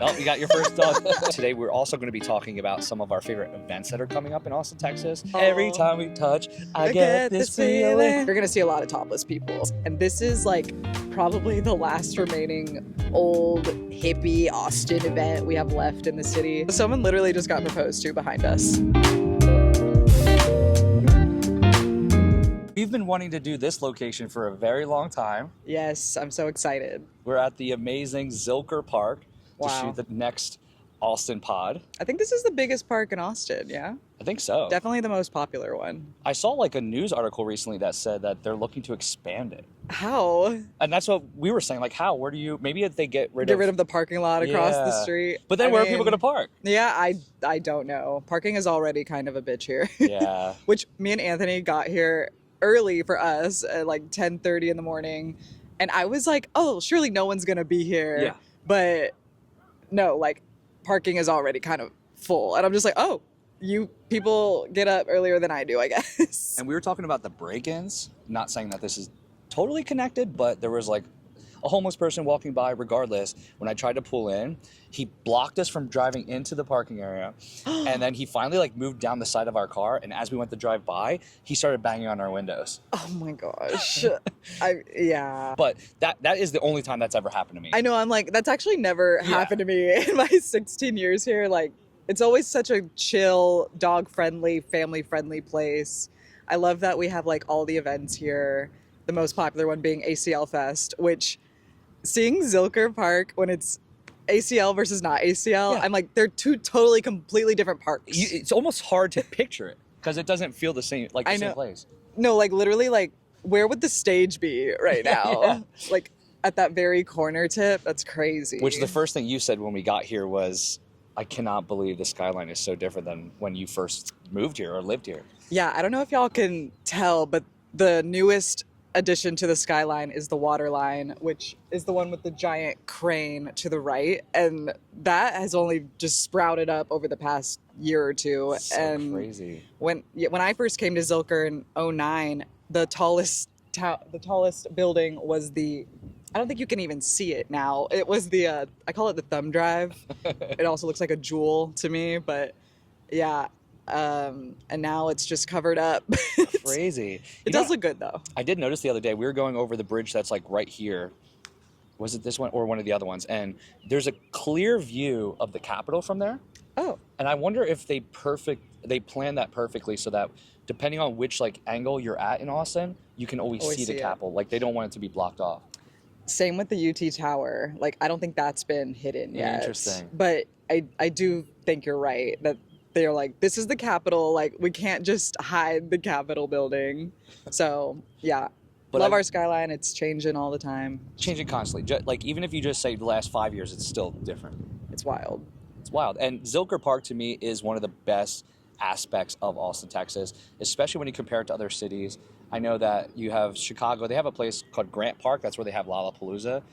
Oh, you got your first dog. Today we're also going to be talking about some of our favorite events that are coming up in Austin, Texas. Every time we touch, I get this feeling. You're gonna see a lot of topless people. And this is like probably the last remaining old hippie Austin event we have left in the city. Someone literally just got proposed to behind us. We've been wanting to do this location for a very long time. Yes, I'm so excited. We're at the amazing Zilker Park to Wow. shoot the next Austin pod. I think this is the biggest park in Austin, yeah? I think so. Definitely the most popular one. I saw like a news article recently that said that they're looking to expand it. How? And that's what we were saying, like how? Where do you, maybe if they get rid of the parking lot across the Yeah. street. But then I where are mean, people going to park? Yeah, I don't know. Parking is already kind of a bitch here. Yeah. Which me and Anthony got here early for us at like 10:30 in the morning. And I was like, oh, surely no one's going to be here. Yeah. But no, like parking is already kind of full. And I'm just like, oh, you people get up earlier than I do, I guess. And we were talking about the break-ins, not saying that this is totally connected, but there was like a homeless person walking by regardless. When I tried to pull in, he blocked us from driving into the parking area. And then he finally like moved down the side of our car. And as we went to drive by, he started banging on our windows. Oh my gosh. Yeah. But that is the only time that's ever happened to me. I know, I'm like, that's actually never happened to me in my 16 years here. Like, it's always such a chill, dog-friendly, family-friendly place. I love that we have like all the events here. The most popular one being ACL Fest, which seeing Zilker Park when it's ACL versus not ACL, I'm like, they're two totally completely different parks. It's almost hard to picture it because it doesn't feel the same, like the same place. No, like literally, like where would the stage be right now? Yeah. Like at that very corner tip. That's crazy. Which the first thing you said when we got here was, I cannot believe the skyline is so different than when you first moved here or lived here. Yeah, I don't know if y'all can tell, but the newest addition to the skyline is the water line, which is the one with the giant crane to the right. And that has only just sprouted up over the past year or two. So crazy. When I first came to Zilker in 2009, the tallest building was I don't think you can even see it now. It was I call it the thumb drive. It also looks like a jewel to me, but yeah. And now it's just covered up. Crazy. It does look good though. I did notice the other day, we were going over the bridge that's like right here. Was it this one or one of the other ones? And there's a clear view of the Capitol from there. Oh. And I wonder if they planned that perfectly so that depending on which like angle you're at in Austin, you can always see the Capitol. Like they don't want it to be blocked off. Same with the UT Tower. Like I don't think that's been hidden yet. Interesting. But I do think you're right that they're like, this is the Capitol. Like we can't just hide the Capitol building. So yeah. But love our skyline. It's changing all the time. Changing constantly. Like even if you just say the last 5 years, it's still different. It's wild. It's wild. And Zilker Park to me is one of the best aspects of Austin, Texas, especially when you compare it to other cities. I know that you have Chicago. They have a place called Grant Park. That's where they have Lollapalooza.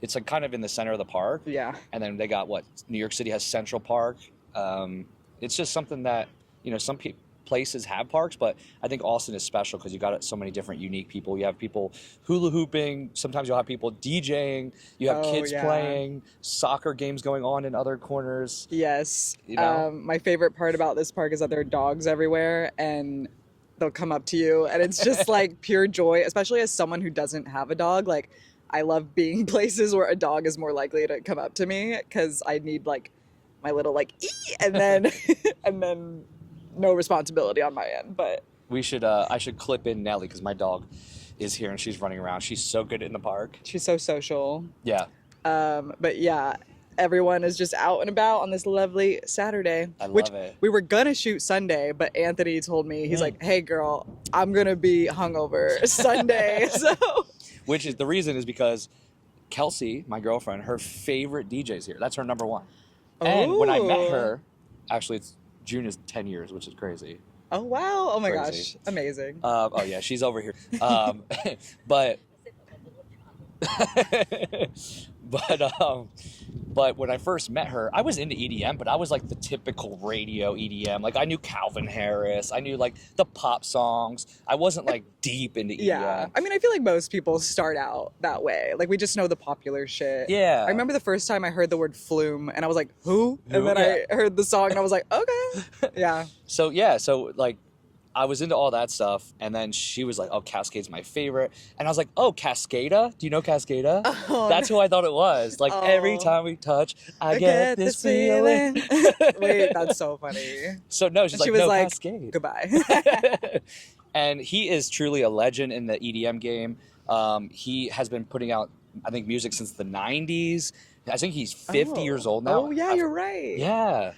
It's like kind of in the center of the park. Yeah. And then they got New York City has Central Park. It's just something that, some places have parks, but I think Austin is special because you got so many different unique people. You have people hula hooping. Sometimes you'll have people DJing. You have kids playing, soccer games going on in other corners. Yes. My favorite part about this park is that there are dogs everywhere and they'll come up to you and it's just like pure joy, especially as someone who doesn't have a dog. Like I love being places where a dog is more likely to come up to me because I need like my little like ee, and then and then no responsibility on my end. But we should I should clip in Nellie because my dog is here and she's running around. She's so good in the park. She's so social. Yeah. But yeah, everyone is just out and about on this lovely Saturday. I love it. We were gonna shoot Sunday, but Anthony told me, he's like, hey girl, I'm gonna be hungover Sunday. So which is the reason is because Kelsey, my girlfriend, her favorite DJ's here. That's her number one. And when I met her, actually June is 10 years, which is crazy. Oh wow. Oh my Crazy. gosh. Amazing. Oh yeah, she's over here. But But when I first met her, I was into EDM, but I was like the typical radio EDM. Like I knew Calvin Harris, I knew like the pop songs. I wasn't like deep into EDM. Yeah. I mean, I feel like most people start out that way. Like we just know the popular shit. Yeah. I remember the first time I heard the word flume and I was like, who? Who? And then Yeah. I heard the song and I was like, okay. Yeah. So like I was into all that stuff, and then she was like, "Oh, Cascade's my favorite," and I was like, "Oh, Cascada? Do you know Cascada?" Oh, That's who I thought it was. Like every Oh. time we touch, I get this feeling. Wait, that's so funny. So no, she's And she like, was "No, like, Cascade." goodbye. And he is truly a legend in the EDM game. He has been putting out, I think, music since the '90s. I think he's 50 years old now. Oh, yeah, you're right. Yeah.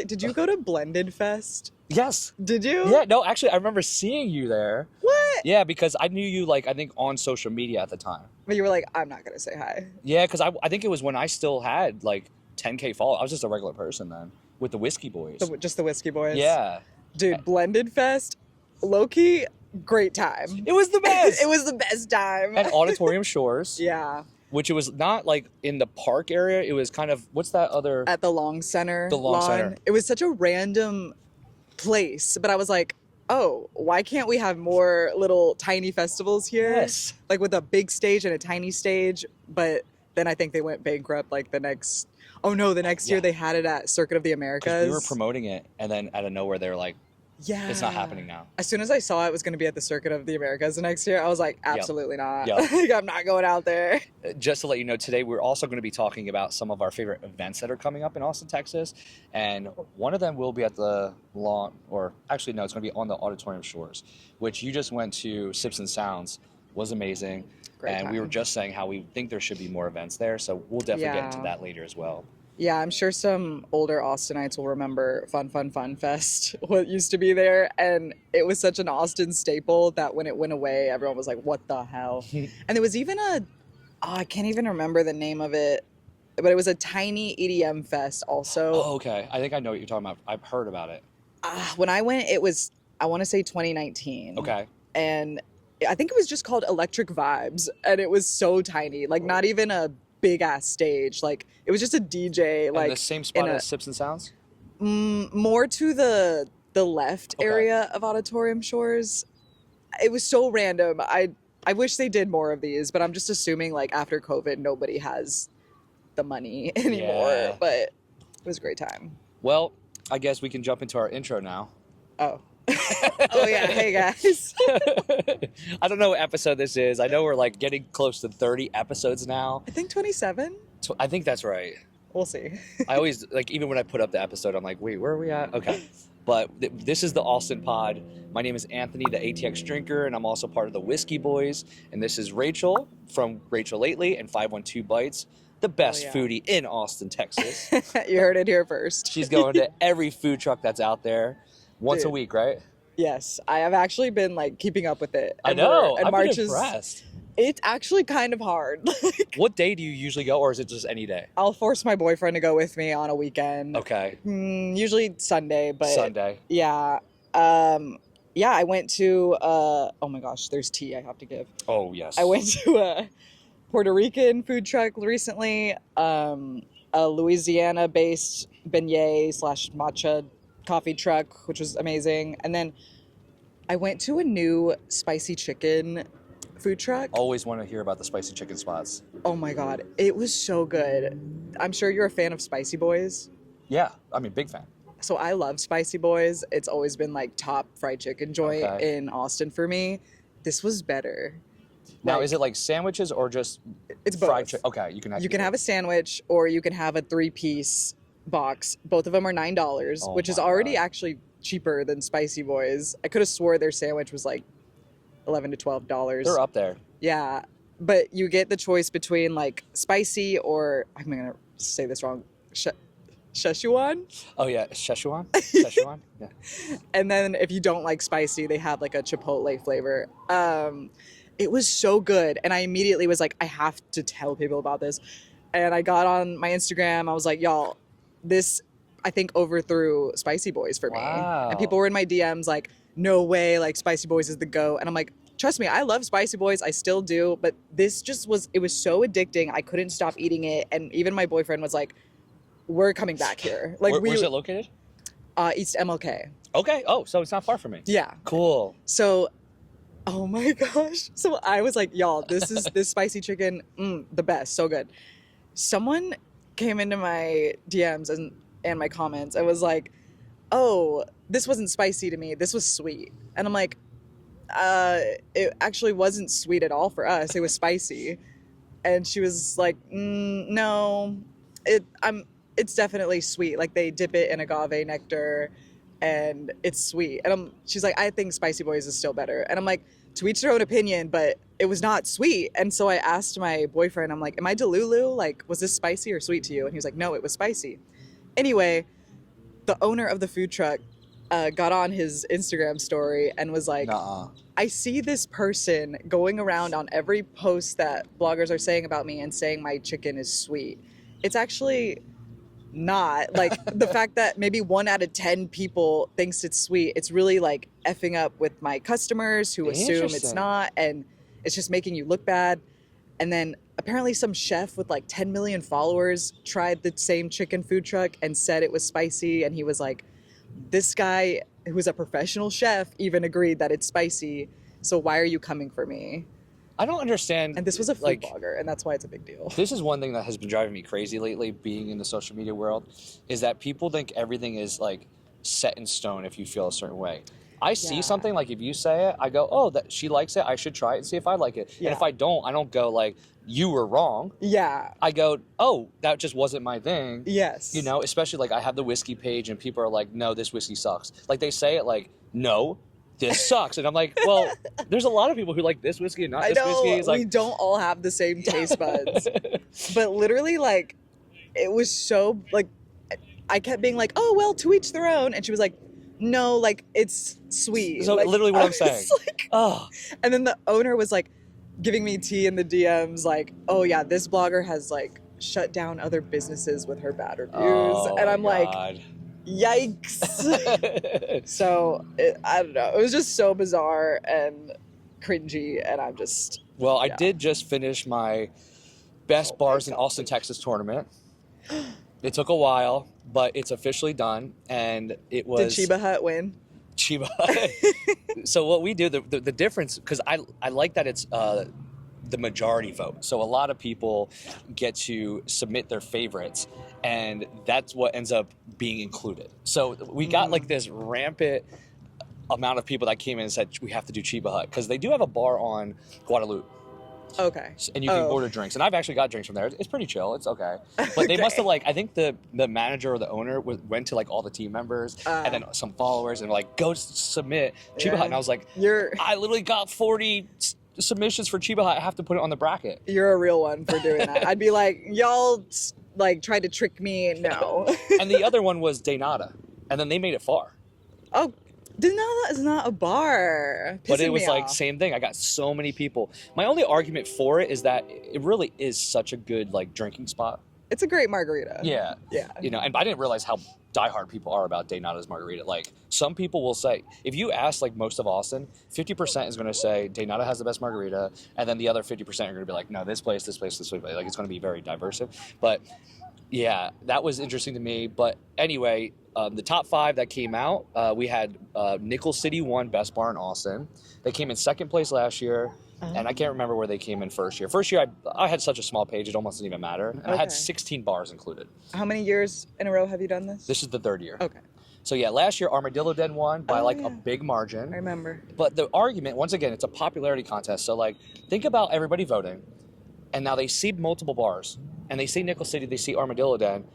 Did you go to Blended Fest? Yes. Did you? Yeah. No, actually, I remember seeing you there. What? Yeah, because I knew you, like, I think on social media at the time. But you were like, I'm not going to say hi. Yeah, because I think it was when I still had like 10K followers. I was just a regular person then with the Whiskey Boys. Just the Whiskey Boys? Yeah. Dude, Blended Fest, low-key, great time. It was the best. It was the best time. At Auditorium Shores. Yeah. Which it was not like in the park area. It was kind of, what's that other? At the Long Center. The Long lawn. Center. It was such a random place, but I was like, oh, why can't we have more little tiny festivals here? Yes. Like with a big stage and a tiny stage, but then I think they went bankrupt like the next year they had it at Circuit of the Americas. We were promoting it, and then out of nowhere they were like, yeah, it's not happening now. As soon as I saw it was going to be at the Circuit of the Americas the next year, I was like, absolutely not. Yep. Like, I'm not going out there. Just to let you know, today we're also going to be talking about some of our favorite events that are coming up in Austin, Texas. And one of them will be at the lawn, or actually, no, it's going to be on the Auditorium Shores, which you just went to. Sips and Sounds was amazing. Great and we were time. just saying how we think there should be more events there. So we'll definitely get into Yeah. that later as well. Yeah, I'm sure some older Austinites will remember Fun Fest, what used to be there. And it was such an Austin staple that when it went away, everyone was like, what the hell? And there was even I can't even remember the name of it, but it was a tiny EDM fest also. Oh, okay. I think I know what you're talking about. I've heard about it. When I went, it was, I want to say 2019. Okay. And I think it was just called Electric Vibes. And it was so tiny, like not even a big ass stage. Like it was just a DJ. And like the same spot in a- as Sips and Sounds? more to the left Okay. area of Auditorium Shores. It was so random. I wish they did more of these, but I'm just assuming like after COVID nobody has the money anymore. Yeah. But it was a great time. Well, I guess we can jump into our intro now. Oh. Oh yeah, hey guys. I don't know what episode this is. I know we're like getting close to 30 episodes now. I think 27. I think that's right. We'll see. I always, like, even when I put up the episode, I'm like, wait, where are we at? Okay. But this is the Austin Pod. My name is Anthony, the ATX drinker, and I'm also part of the Whiskey Boys. And this is Rachel from Rachel Lately and 512 Bites, the best yeah. foodie in Austin, Texas. You heard it here first. She's going to every food truck that's out there once a Dude. week, right? Yes, I have actually been like keeping up with it. I And know. and I've March been is impressed. it's actually kind of hard. What day do you usually go, or is it just any day? I'll force my boyfriend to go with me on a weekend. Okay. Usually Sunday, but Sunday. yeah. Yeah, I went to oh my gosh, there's tea I have to give. Oh, yes. I went to a Puerto Rican food truck recently, a Louisiana-based beignet / matcha coffee truck, which was amazing. And then I went to a new spicy chicken food truck. Always want to hear about the spicy chicken spots. Oh my God, it was so good. I'm sure you're a fan of Spicy Boys. Yeah. I mean, big fan. So I love Spicy Boys. It's always been like top fried chicken joint Okay. in Austin for me. This was better. Now, Like, is it like sandwiches or just it's fried both. chicken? Okay, you can have. You can have a sandwich or you can have a 3-piece box. Both of them are $9, Oh which is my already God. actually cheaper than Spicy Boys. I could have swore their sandwich was like $11 to $12. They're up there. Yeah, but you get the choice between like spicy or I'm gonna say this wrong, Szechuan. Oh yeah, Szechuan. Szechuan. Yeah. And then if you don't like spicy, they have like a chipotle flavor. It was so good, and I immediately was like, I have to tell people about this. And I got on my Instagram. I was like, y'all, this I think overthrew Spicy Boys for me. Wow. And people were in my DMs like, no way, like Spicy Boys is the GOAT. And I'm like, trust me, I love Spicy Boys. I still do. But this just it was so addicting. I couldn't stop eating it. And even my boyfriend was like, we're coming back here. Like, Where's it located? East MLK. Okay. Oh, so it's not far from me. Yeah. Cool. So, oh my gosh. So I was like, y'all, this spicy chicken, the best. So good. Someone came into my DMs and my comments and was like, oh, this wasn't spicy to me. This was sweet. And I'm like, it actually wasn't sweet at all for us. It was spicy. And she was like, no, it's definitely sweet. Like, they dip it in agave nectar and it's sweet. And she's like, I think Spicy Boys is still better. And I'm like, to each their own opinion, but it was not sweet. And so I asked my boyfriend, I'm like, am I Delulu? Like, was this spicy or sweet to you? And he was like, no, it was spicy. Anyway, the owner of the food truck got on his Instagram story and was like, I see this person going around on every post that bloggers are saying about me and saying my chicken is sweet. It's actually not. Like, the fact that maybe 1 out of 10 people thinks it's sweet, it's really like effing up with my customers who assume it's not, and it's just making you look bad. And then apparently some chef with like 10 million followers tried the same chicken food truck and said it was spicy, and he was like, this guy who's a professional chef even agreed that it's spicy, so why are you coming for me? I don't understand. And this was a food blogger, and that's why it's a big deal. This is one thing that has been driving me crazy lately, being in the social media world, is that people think everything is like set in stone if you feel a certain way. I see something, like if you say it, I go, oh, that she likes it, I should try it and see if I like it. Yeah. And if I don't go like, you were wrong. Yeah. I go, oh, that just wasn't my thing. Yes. You know, especially like I have the whiskey page and people are like, no, this whiskey sucks. Like they say it like, no, this sucks. And I'm like, well, there's a lot of people who like this whiskey and not this whiskey. It's like, we don't all have the same taste buds. But literally, like, it was so, like, I kept being like, oh, well, to each their own. And she was like, no, like, it's sweet. So like, literally what I'm saying. Like, oh. And then the owner was like giving me tea in the DMs, like, oh yeah, this blogger has like shut down other businesses with her bad reviews. Oh, and I'm like, yikes. So I don't know. It was just so bizarre and cringy, and I'm just. Well, I did just finish my best bars in Austin, Texas tournament. It took a while, but it's officially done, and it was. Did Chiba Hut win? Chiba Hut. So what we do, the difference, because I like that it's the majority vote. So a lot of people get to submit their favorites, and that's what ends up being included. So we got like this rampant amount of people that came in and said we have to do Chiba Hut, because they do have a bar on Guadalupe. Okay. And you can order drinks. And I've actually got drinks from there. It's pretty chill. It's okay. But they must have, like, I think the manager or the owner went to, like, all the team members and then some followers and, like, go submit Chiba Hut. And I was like, I literally got 40 submissions for Chiba Hut. I have to put it on the bracket. You're a real one for doing that. I'd be like, y'all, like, tried to trick me. No. And the other one was De Nada. And then they made it far. Oh, De Nada is not a bar. But it was like same thing. I got so many people. My only argument for it is that it really is such a good like drinking spot. It's a great margarita. Yeah. Yeah. You know, and I didn't realize how diehard people are about De Nada's margarita. Like some people will say, if you ask like most of Austin, 50% is going to say De Nada has the best margarita, and then the other 50% are going to be like, no, this place. Like it's going to be very diverse. But yeah, that was interesting to me. But anyway. The top 5 that came out, we had Nickel City won Best Bar in Austin. They came in second place last year, and I can't remember where they came in first year. First year, I had such a small page, it almost didn't even matter. And I had 16 bars included. How many years in a row have you done this? This is the 3rd year. Okay. So yeah, last year Armadillo Den won by a big margin. I remember. But the argument, once again, it's a popularity contest. So like, think about everybody voting, and now they see multiple bars, and they see Nickel City, they see Armadillo Den.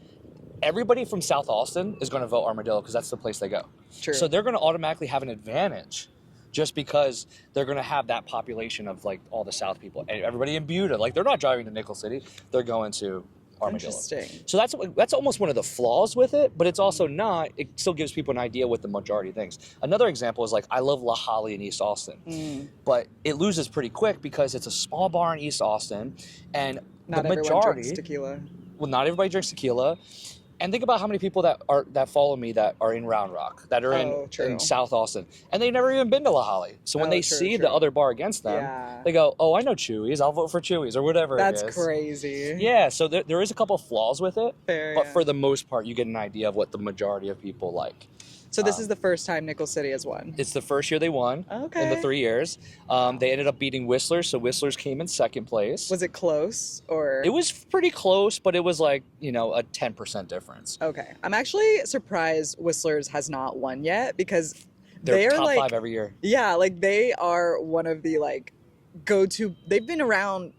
Everybody from South Austin is going to vote Armadillo because that's the place they go. True. So they're going to automatically have an advantage just because they're going to have that population of like all the South people. And everybody in Buda, like they're not driving to Nickel City, they're going to Armadillo. Interesting. So that's almost one of the flaws with it, but it's also not. It still gives people an idea what the majority thinks. Another example is like I love La Holly in East Austin, but it loses pretty quick because it's a small bar in East Austin, and not the majority everyone drinks tequila. Well, not everybody drinks tequila. And think about how many people that follow me that are in Round Rock, that are in South Austin, and they've never even been to La Holly. So when they see the other bar against them, they go, "Oh, I know Chewy's. I'll vote for Chewy's," or whatever it is. That's crazy. Yeah. So there is a couple flaws with it, Fair, but for the most part, you get an idea of what the majority of people like. So this is the first time Nickel City has won. It's the first year they won in the 3 years. They ended up beating Whistler, so Whistler's came in second place. Was it close or? It was pretty close, but it was like, a 10% difference. Okay. I'm actually surprised Whistler's has not won yet because they're top like 5 every year. Yeah, like they are one of the like go-to. They've been around,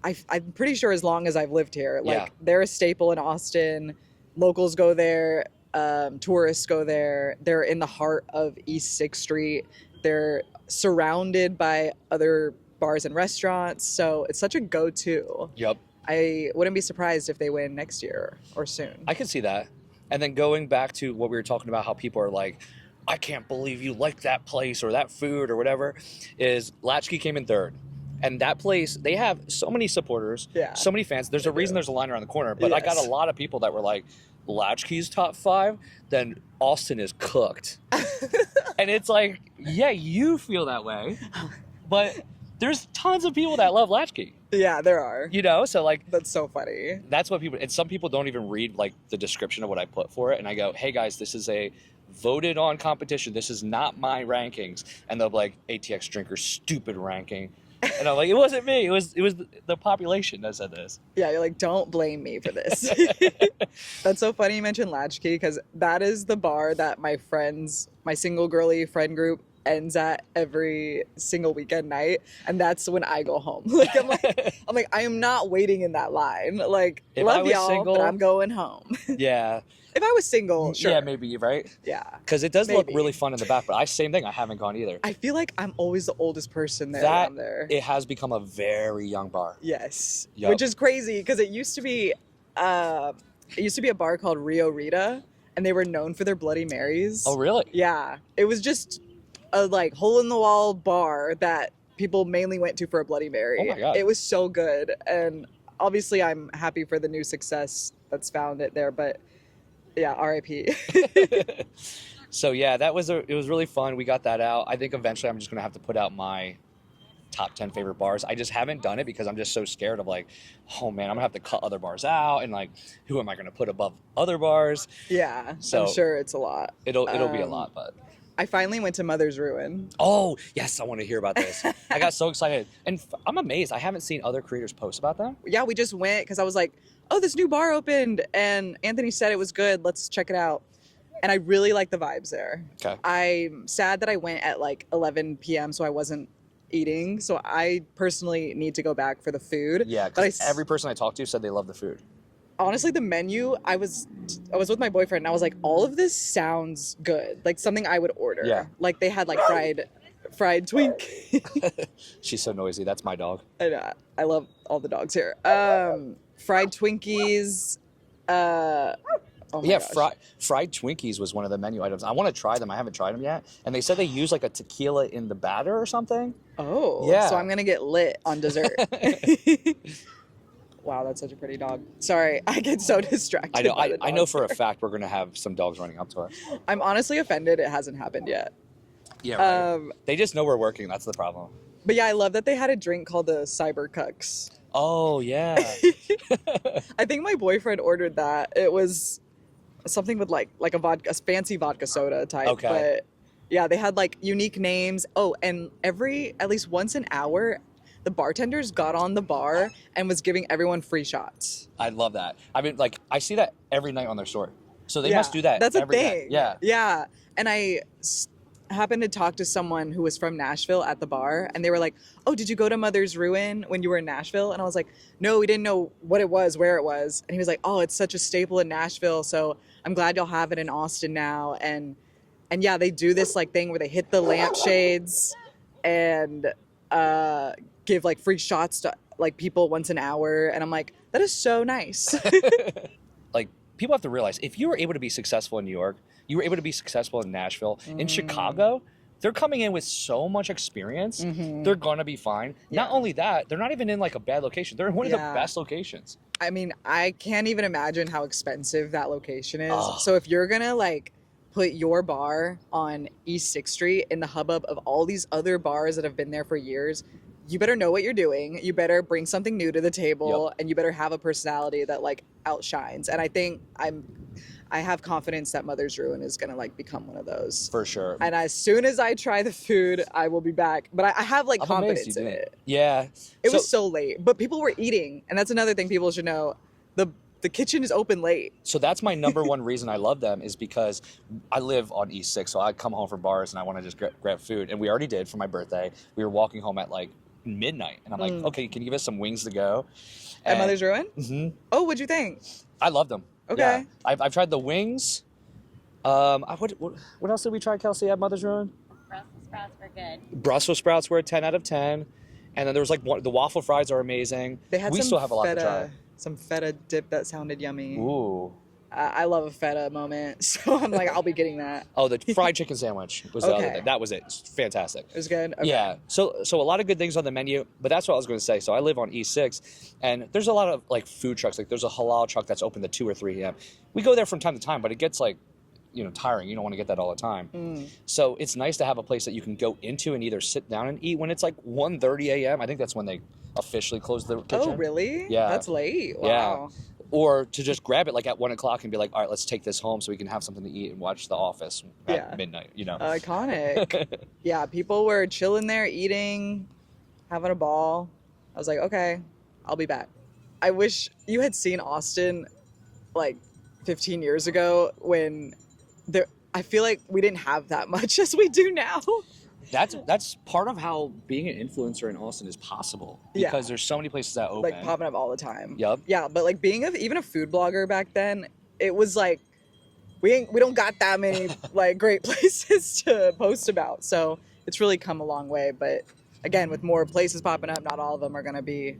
I'm pretty sure as long as I've lived here. Like they're a staple in Austin. Locals go there. Tourists go there. They're in the heart of East 6th Street. They're surrounded by other bars and restaurants. So it's such a go-to. Yep. I wouldn't be surprised if they win next year or soon. I could see that. And then going back to what we were talking about, how people are like, I can't believe you like that place or that food or whatever, is Latchkey came in third. And that place, they have so many supporters, so many fans. There's a reason there's a line around the corner. But I got a lot of people that were like, Latchkey's top 5, then Austin is cooked. And it's like, yeah, you feel that way, but there's tons of people that love Latchkey. Yeah, there are. So like... That's so funny. That's what people... And some people don't even read like the description of what I put for it. And I go, hey guys, this is a voted on competition. This is not my rankings. And they'll be like, ATX Drinker's stupid ranking. And I'm like, it wasn't me. It was the population that said this. Yeah, you're like, don't blame me for this. That's so funny you mentioned Latchkey because that is the bar that my single girly friend group ends at every single weekend night, and that's when I go home. Like I'm like I am not waiting in that line. Like if love I was y'all, single, but I'm going home. Yeah. If I was single, sure. Yeah, maybe, right? Yeah. Because it does look really fun in the back, but same thing, I haven't gone either. I feel like I'm always the oldest person there down there. It has become a very young bar. Yes. Yep. Which is crazy because it used to be a bar called Rio Rita, and they were known for their Bloody Marys. Oh, really? Yeah. It was just a like hole in the wall bar that people mainly went to for a Bloody Mary. Oh my God. It was so good, and obviously I'm happy for the new success that's found it there, but yeah, RIP. So yeah, it was really fun. We got that out. I think eventually I'm just gonna have to put out my top 10 favorite bars. I just haven't done it because I'm just so scared of like, oh man, I'm gonna have to cut other bars out, and like, who am I gonna put above other bars? Yeah, so I'm sure it's a lot. It'll be a lot, but I finally went to Mother's Ruin. Oh yes, I want to hear about this. I got so excited, and I'm amazed. I haven't seen other creators post about them. Yeah, we just went because I was like, oh, this new bar opened, and Anthony said it was good. Let's check it out. And I really like the vibes there. Okay. I'm sad that I went at like 11 p.m. so I wasn't eating. So I personally need to go back for the food. Yeah, because every person I talked to said they love the food. Honestly, the menu, I was with my boyfriend, and I was like, all of this sounds good. Like something I would order. Yeah. Like they had like fried twink. She's so noisy. That's my dog. I know. I love all the dogs here. Fried Twinkies. Oh my yeah, gosh. fried Twinkies was one of the menu items. I want to try them. I haven't tried them yet. And they said they use like a tequila in the batter or something. Oh, yeah. So I'm gonna get lit on dessert. Wow, that's such a pretty dog. Sorry, I get so distracted. I know. I know for a fact we're gonna have some dogs running up to us. I'm honestly offended it hasn't happened yet. Yeah, right. They just know we're working. That's the problem. But yeah, I love that they had a drink called the Cyber Cucks. Oh yeah. I think my boyfriend ordered that. It was something with like a fancy vodka soda type. Okay. But yeah, they had like unique names. Oh, and at least once an hour, the bartenders got on the bar and was giving everyone free shots. I love that. I mean, like I see that every night on their story. So they must do that. That's every a thing. Night. Yeah. Yeah. And I happened to talk to someone who was from Nashville at the bar, and they were like, oh, did you go to Mother's Ruin when you were in Nashville? And I was like, no, we didn't know what it was, where it was. And he was like, oh, it's such a staple in Nashville, so I'm glad y'all have it in Austin now. And yeah, they do this like thing where they hit the lampshades and give like free shots to like people once an hour. And I'm like, that is so nice. Like, people have to realize, if you were able to be successful in New York, you were able to be successful in Nashville, in Chicago, they're coming in with so much experience. Mhm. They're gonna be fine. Yeah. Not only that, they're not even in like a bad location. They're in one of the Yeah. best locations. I mean, I can't even imagine how expensive that location is. Oh. So if you're gonna like put your bar on East 6th Street in the hubbub of all these other bars that have been there for years, you better know what you're doing. You better bring something new to the table, and you better have a personality that like outshines. And I think I have confidence that Mother's Ruin is gonna like become one of those. For sure. And as soon as I try the food, I will be back. But I have like I'm amazed confidence you in did. it. Yeah. It was so late, but people were eating, and that's another thing people should know. The kitchen is open late. So that's my number one reason I love them, is because I live on East 6, so I come home from bars and I want to just grab food. And we already did for my birthday. We were walking home at like midnight, and I'm like, okay, can you give us some wings to go? At Mother's Ruin? Mm-hmm. Oh, what'd you think? I love them. Okay. Yeah. I've tried the wings. What else did we try, Kelsey, at Mother's Ruin? Brussels sprouts were good. Brussels sprouts were a 10 out of 10. And then there was like the waffle fries are amazing. They had we some still have a lot feta, to try. some feta dip that sounded yummy. Ooh. I love a feta moment, so I'm like, I'll be getting that. Oh, the fried chicken sandwich was the other Okay. thing. That was it. It's fantastic. It was good? Okay. Yeah. So a lot of good things on the menu, but that's what I was going to say. So I live on East 6, and there's a lot of like food trucks. Like there's a halal truck that's open to 2 or 3 a.m. We go there from time to time, but it gets like, tiring. You don't want to get that all the time. So it's nice to have a place that you can go into and either sit down and eat when it's like 1:30 a.m. I think that's when they officially close the kitchen. Oh, really? Yeah. That's late. Wow. Yeah. Or to just grab it like at 1 o'clock and be like, all right, let's take this home so we can have something to eat and watch The Office at midnight, Iconic. Yeah, people were chilling there, eating, having a ball. I was like, okay, I'll be back. I wish you had seen Austin like 15 years ago when I feel like we didn't have that much as we do now. That's part of how being an influencer in Austin is possible, because there's so many places that open. Like popping up all the time. Yep. Yeah, but like being even a food blogger back then, it was like we don't got that many like great places to post about. So it's really come a long way. But again, with more places popping up, not all of them are gonna be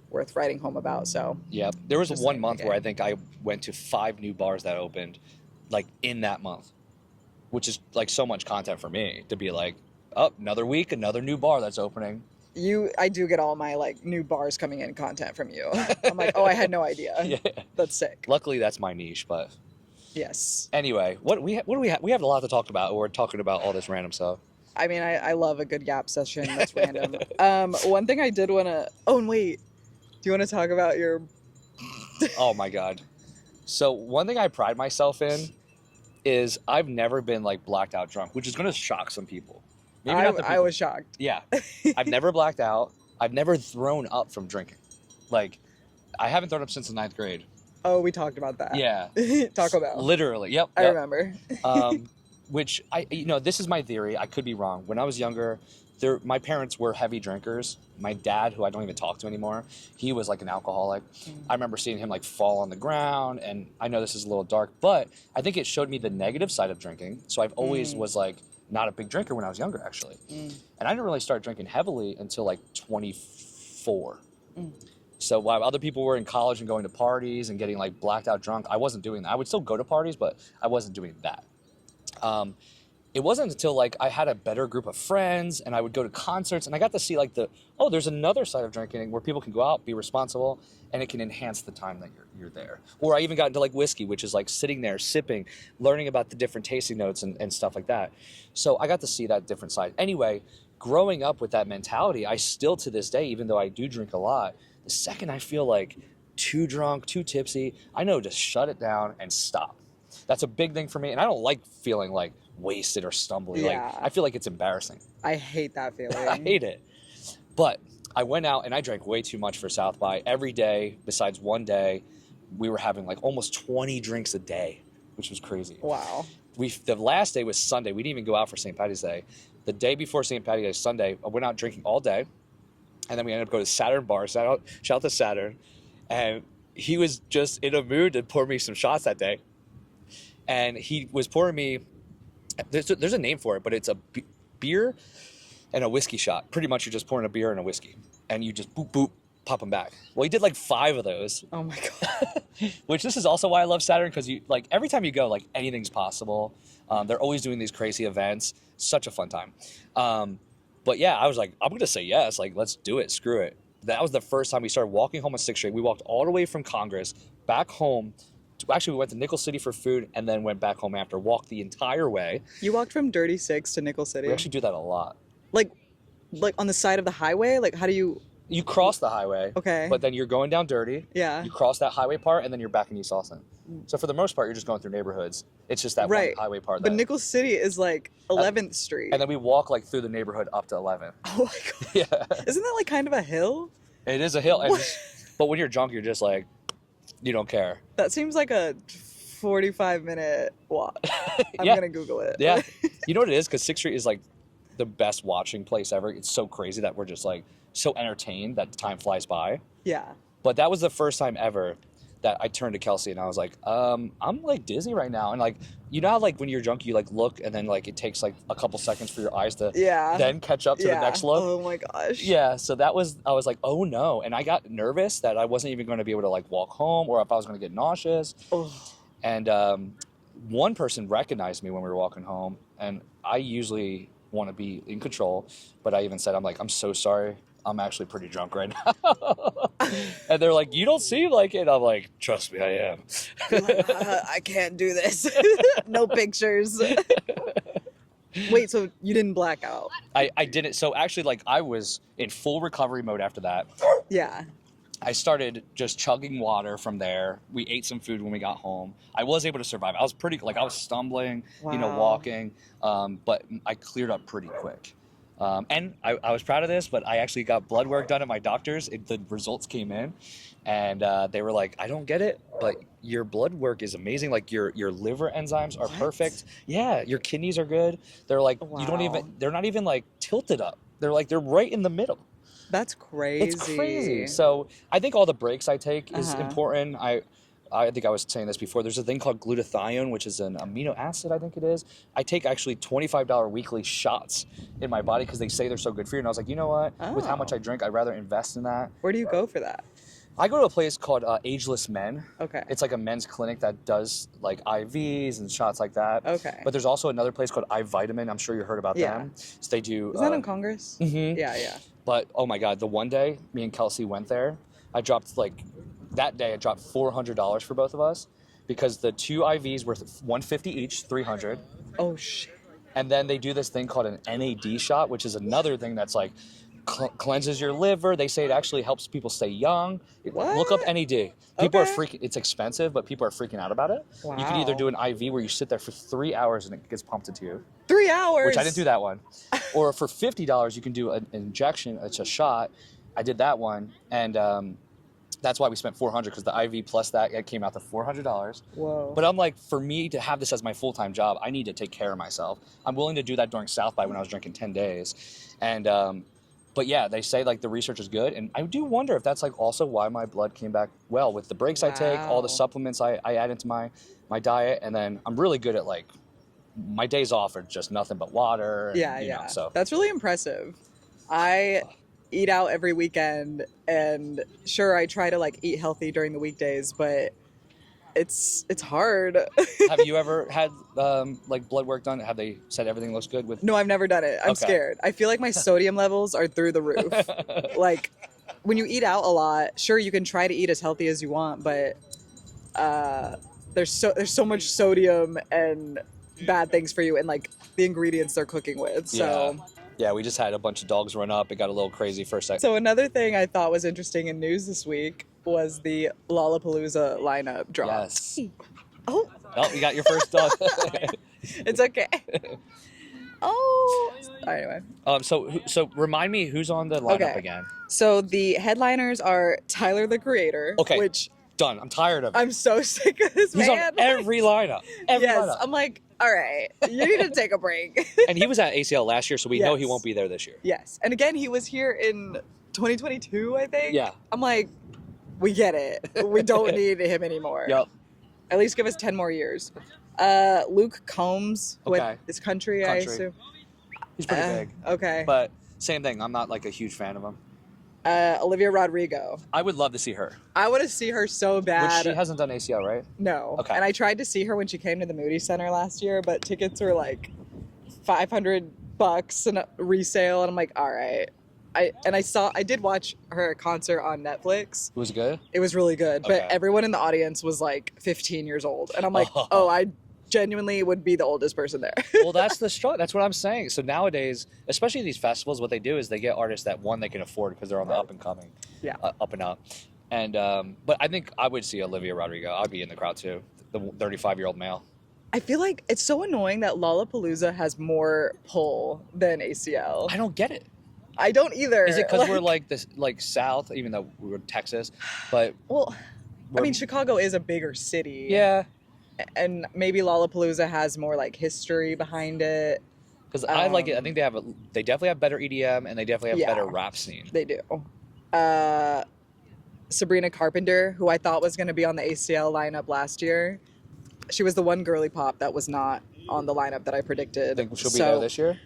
worth writing home about. So Yep. There was Just one saying, month okay. where I think I went to 5 new bars that opened, like in that month, which is like so much content for me to be like, oh, another week, another new bar that's opening. I do get all my like new bars coming in content from you. I'm like, oh, I had no idea. Yeah. That's sick. Luckily, that's my niche. But Yes. anyway, what do we have? We have a lot to talk about. We're talking about all this random stuff. I mean, I love a good Gap session that's random. One thing I did want to. Oh, and wait. Do you want to talk about your? Oh my god. So one thing I pride myself in is I've never been like blacked out drunk, which is going to shock some people. Maybe not the people. I was shocked. Yeah. I've never blacked out. I've never thrown up from drinking. Like, I haven't thrown up since the 9th grade. Oh, we talked about that. Yeah. Taco Bell. Literally. Yep. I yep. remember. Which this is my theory. I could be wrong. When I was younger, my parents were heavy drinkers. My dad, who I don't even talk to anymore, he was like an alcoholic. I remember seeing him like fall on the ground, and I know this is a little dark, but I think it showed me the negative side of drinking. So I've always was like not a big drinker when I was younger, actually. And I didn't really start drinking heavily until like 24. So while other people were in college and going to parties and getting like blacked out drunk, I wasn't doing that. I would still go to parties, but I wasn't doing that. It wasn't until like I had a better group of friends and I would go to concerts and I got to see like there's another side of drinking where people can go out, be responsible, and it can enhance the time that you're there. Or I even got into like whiskey, which is like sitting there, sipping, learning about the different tasting notes and stuff like that. So I got to see that different side. Anyway, growing up with that mentality, I still to this day, even though I do drink a lot, the second I feel like too drunk, too tipsy, I know to shut it down and stop. That's a big thing for me. And I don't like feeling like wasted or stumbly. Yeah. Like I feel like it's embarrassing. I hate that feeling. I hate it. But I went out and I drank way too much for South by. Every day, besides one day, we were having like almost 20 drinks a day, which was crazy. Wow. The last day was Sunday. We didn't even go out for St. Patty's Day. The day before St. Patty's Day, Sunday, I went out drinking all day. And then we ended up going to Saturn Bar. Shout out to Saturn. And he was just in a mood to pour me some shots that day. And he was pouring me, there's a name for it, but it's a beer and a whiskey shot. Pretty much you're just pouring a beer and a whiskey. And you just boop, boop, pop them back. Well, he did like 5 of those, Oh my god. which this is also why I love Saturn, because you like every time you go, like anything's possible. They're always doing these crazy events. Such a fun time. But yeah, I was like, I'm gonna say yes. Like, let's do it. Screw it. That was the first time we started walking home on 6th Street. We walked all the way from Congress back home. Actually, we went to Nickel City for food and then went back home after. Walked the entire way. You walked from Dirty Six to Nickel City. We actually do that a lot. Like on the side of the highway? Like how do you? You cross the highway. Okay. But then you're going down Dirty. Yeah. You cross that highway part, and then you're back in East Austin. So for the most part, you're just going through neighborhoods. It's just that Right. one highway part. But Nickel City is like 11th Street. And then we walk like through the neighborhood up to 11. Oh my god. Yeah. Isn't that like kind of a hill? It is a hill. But when you're drunk, you're just like, you don't care. That seems like a 45-minute walk. I'm Yeah. gonna Google it. Yeah. You know what it is? Because 6th Street is like the best watching place ever. It's so crazy that we're just like so entertained that time flies by. Yeah. But that was the first time ever that I turned to Kelsey and I was like, I'm like dizzy right now. And like, you know how like when you're drunk, you like look and then like it takes like a couple seconds for your eyes to Yeah. then catch up to the next look. Oh my gosh. Yeah, so I was like, oh no. And I got nervous that I wasn't even going to be able to like walk home or if I was going to get nauseous. Oh. And one person recognized me when we were walking home, and I usually want to be in control, but I even said, I'm so sorry. I'm actually pretty drunk right now. And they're like, you don't seem like it. I'm like, trust me, I am. You're like, I can't do this. No pictures. Wait, so you didn't black out? I didn't. So actually, like, I was in full recovery mode after that. Yeah. I started just chugging water from there. We ate some food when we got home. I was able to survive. I was pretty, like, I was stumbling, Wow. walking, but I cleared up pretty quick. And I was proud of this, but I actually got blood work done at my doctor's. The results came in, and they were like, I don't get it, but your blood work is amazing. Like, your liver enzymes are What? perfect. Yeah, your kidneys are good. They're like, you don't Wow. even, they're not even, like, tilted up. They're right in the middle. That's crazy. It's crazy. So I think all the breaks I take is Uh-huh. important. I think I was saying this before. There's a thing called glutathione, which is an amino acid, I think it is. I take actually $25 weekly shots in my body because they say they're so good for you. And I was like, you know what? With how much Oh. I drink, I'd rather invest in that. Where do you go for that? I go to a place called Ageless Men. Okay. It's like a men's clinic that does like IVs and shots like that. Okay. But there's also another place called iVitamin. I'm sure you heard about Yeah. them. So they do. Is that in Congress? Mhm. Yeah. But oh my God, the one day me and Kelsey went there, I dropped that day I dropped $400 for both of us because the 2 IVs were $150 each, $300. Oh shit. And then they do this thing called an NAD shot, which is another thing that's like cleanses your liver. They say it actually helps people stay young. Look up What? NAD. People are Okay. freaking. It's expensive, but people are freaking out about it. You can either Wow. do an IV where you sit there for 3 hours and it gets pumped into you, 3 hours. which I didn't do that one. Or for $50, you can do an injection. It's a shot. I did that one, and that's why we spent $400 because the IV plus that it came out to $400. Whoa. But I'm like, for me to have this as my full-time job, I need to take care of myself. I'm willing to do that during South by when I was drinking 10 days, and but yeah, they say like the research is good, and I do wonder if that's like also why my blood came back well with the breaks I take, all the Wow. supplements I add into my diet, and then I'm really good at like my days off are just nothing but water. And, Yeah, you know, yeah. so That's really impressive. I eat out every weekend, and sure, I try to like eat healthy during the weekdays, but it's hard. have you ever had like blood work done? Have they said everything looks good with? No, I've never done it. I'm Okay. scared. I feel like my sodium levels are through the roof. Like when you eat out a lot, sure you can try to eat as healthy as you want, but there's so much sodium and bad things for you and like the ingredients they're cooking with. So Yeah, we just had a bunch of dogs run up. It got a little crazy for a second. So another thing I thought was interesting in news this week was the Lollapalooza lineup drop. Yes. Oh, Oh, you got your first dog. it's okay. Oh. Anyway. So remind me who's on the lineup Okay. again. So the headliners are Tyler the Creator, Okay. which Done. I'm tired of it. I'm so sick of this He's man. on every lineup. Every Yes, lineup. I'm like, all right, you need to take a break. And he was at ACL last year, so we know he Yes. won't be there this year. Yes, and again, he was here in 2022, I think. Yeah. I'm like, we get it. We don't need him anymore. Yep. At least give us 10 more years. Luke Combs with Okay. his country, I Country. assume. He's pretty big. Okay. But same thing. I'm not like a huge fan of him. Olivia Rodrigo. I would love to see her. I want to see her so Which bad. she hasn't done ACL, right? No. Okay. And I tried to see her when she came to the Moody Center last year, but tickets were like $500 and a resale, and I'm like, all right. I did watch her concert on Netflix. Was it good? It was really good, but Okay. everyone in the audience was like 15 years old, and I'm like, oh, I genuinely would be the oldest person there. Well, that's the struggle. That's what I'm saying. So nowadays, especially these festivals, what they do is they get artists that one they can afford because they're on the up and coming, Yeah. up and up. And but I think I would see Olivia Rodrigo. I'd be in the crowd too. The 35-year-old male. I feel like it's so annoying that Lollapalooza has more pull than ACL. I don't get it. I don't either. Is it because we're like this, like South, even though we're Texas? But Well, I mean, Chicago is a bigger city. yeah, And maybe Lollapalooza has more like history behind it. because I like it. I think they definitely have better EDM and they definitely have Yeah. better rap scene. They do. Sabrina Carpenter, who I thought was going to be on the ACL lineup last year, she was the one girly pop that was not on the lineup that I predicted. Think she'll be there this year?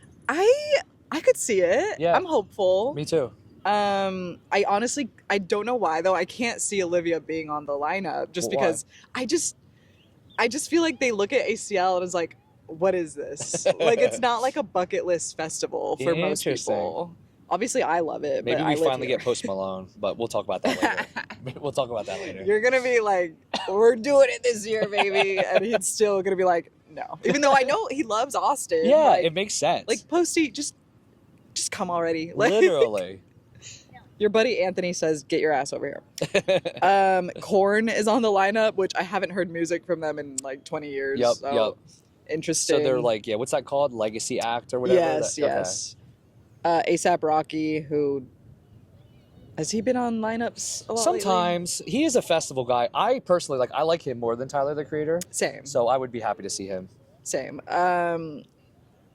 I could see it. Yeah. I'm hopeful. Me too. I honestly, I don't know why though. I can't see Olivia being on the lineup just Why? because I just feel like they look at ACL and it's like, what is this? Like, it's not like a bucket list festival for most Interesting. people. Obviously, I love it. Maybe but I we live finally here. get Post Malone, but we'll talk about that later. We'll talk about that later. You're gonna be like, we're doing it this year, baby, and he's still gonna be like, no. Even though I know he loves Austin. Yeah, like, it makes sense. like Posty, just come already. Like, Literally. your buddy Anthony says, get your ass over here. Korn is on the lineup, which I haven't heard music from them in like 20 years. Yep, so yep. Interesting. So they're like, yeah, what's that called? Legacy act or whatever? yes, Okay. yes. ASAP Rocky, who has he been on lineups a lot lately? Sometimes he is a festival guy. I personally I like him more than Tyler the Creator. Same. So I would be happy to see him. Same.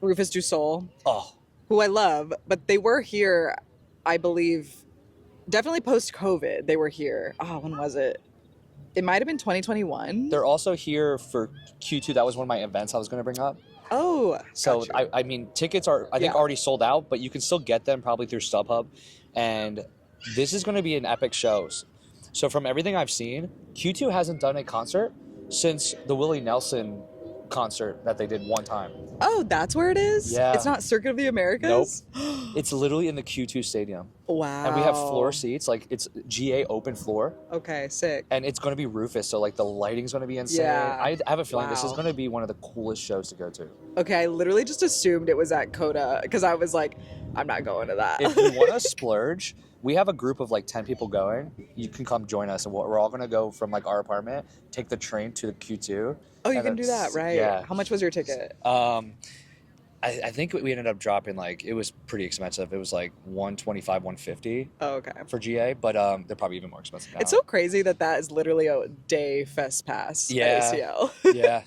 Rufus Du Sol, Oh, who I love, but they were here, I believe, definitely post-COVID. They were here. Oh, when was it? It might have been 2021. they're also here for Q2. That was one of my events I was going to bring up. Oh, So got you. I mean, tickets are I think Yeah. already sold out, but you can still get them probably through StubHub. And this is going to be an epic show. So from everything I've seen, Q2 hasn't done a concert since the Willie Nelson concert that they did one time. Oh, that's where it is? Yeah. It's not Circuit of the Americas? It's literally in the Q2 stadium. Wow. And we have floor seats, like it's GA open floor. Okay, sick. And it's going to be Rufus, so like the lighting's going to be insane. Yeah. I have a feeling this is Wow. going to be one of the coolest shows to go to. Okay, I literally just assumed it was at Coda because I was like, I'm not going to that. If you want to splurge, we have a group of like 10 people going. You can come join us, and we're all going to go from like our apartment, take the train to the Q2. Oh, you and can do that, it's- right? Yeah. How much was your ticket? I think we ended up dropping it was pretty expensive. It was like 125, 150 Oh, okay. for GA, but they're probably even more expensive now. It's so crazy that is literally a day fest pass Yeah. at ACL. Yeah,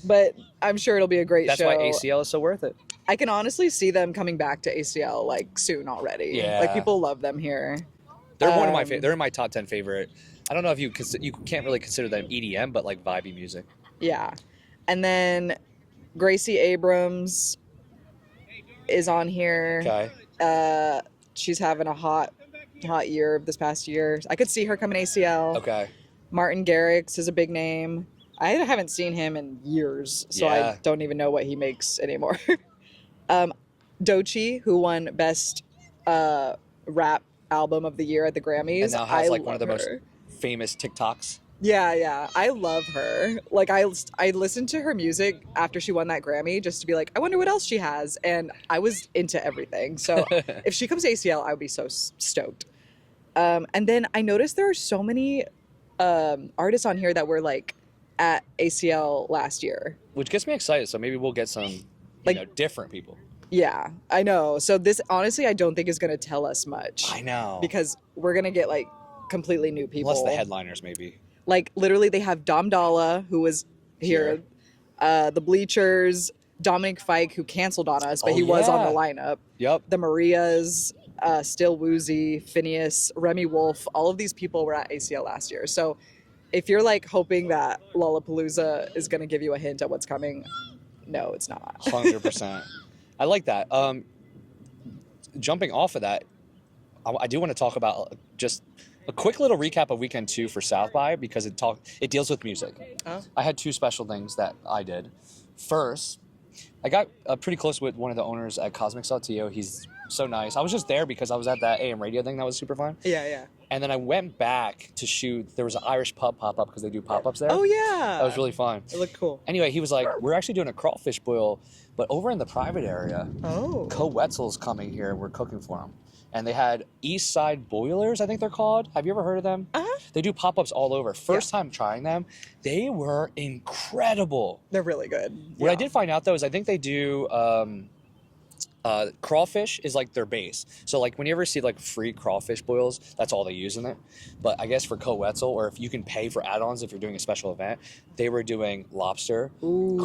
But I'm sure it'll be a great that's show. why ACL is so worth it. I can honestly see them coming back to ACL like soon already. Yeah. Like people love them here. They're one of my Um, they're in my top 10 favorite. I don't know if you can't really consider them EDM, but like vibey music. Yeah. And then Gracie Abrams is on here. Okay. She's having a hot year this past year. I could see her coming ACL. Okay. Martin Garrix is a big name. I haven't seen him in years, so Yeah. I don't even know what he makes anymore. Doechii, who won Best Rap Album of the Year at the Grammys. And now has I like one of the love most her. famous TikToks. Yeah. I love her. Like, I listened to her music after she won that Grammy just to be like, I wonder what else she has. And I was into everything. So if she comes to ACL, I would be so stoked. And then I noticed there are so many artists on here that were like at ACL last year. Which gets me excited. So maybe we'll get some different people. Yeah, I know. So this, honestly, I don't think is going to tell us much. I know. Because we're going to get like completely new people. Unless the headliners maybe. Like literally they have Dom Dalla, who was here, the Bleachers, Dominic Fike, who canceled on us, but Oh, he was on yeah. the lineup. Yep. The Marias, Still Woozy, Phineas, Remy Wolf, all of these people were at ACL last year. So if you're like hoping that Lollapalooza is going to give you a hint at what's coming, no, it's not. 100%. I like that. Jumping off of that, I do want to talk about just a quick little recap of weekend 2 for South by because it deals with music. Oh. I had 2 special things that I did. First, I got pretty close with one of the owners at Cosmic Saltillo. He's so nice. I was just there because I was at that AM radio thing that was super fun. Yeah. And then I went back to shoot. There was an Irish pub pop-up because they do pop-ups there. Oh, yeah. That was really fun. It looked cool. Anyway, he was like, we're actually doing a crawfish boil, but over in the private area. Oh. Co Wetzel's coming here. We're cooking for them. And they had East Side Boilers, I think they're called. Have you ever heard of them? Uh-huh. They do pop-ups all over. First time trying them, they were incredible. They're really good. What I did find out, though, is I think they do... crawfish is like their base. So like when you ever see like free crawfish boils, that's all they use in it. But I guess for Co Wetzel, or if you can pay for add-ons if you're doing a special event, they were doing lobster,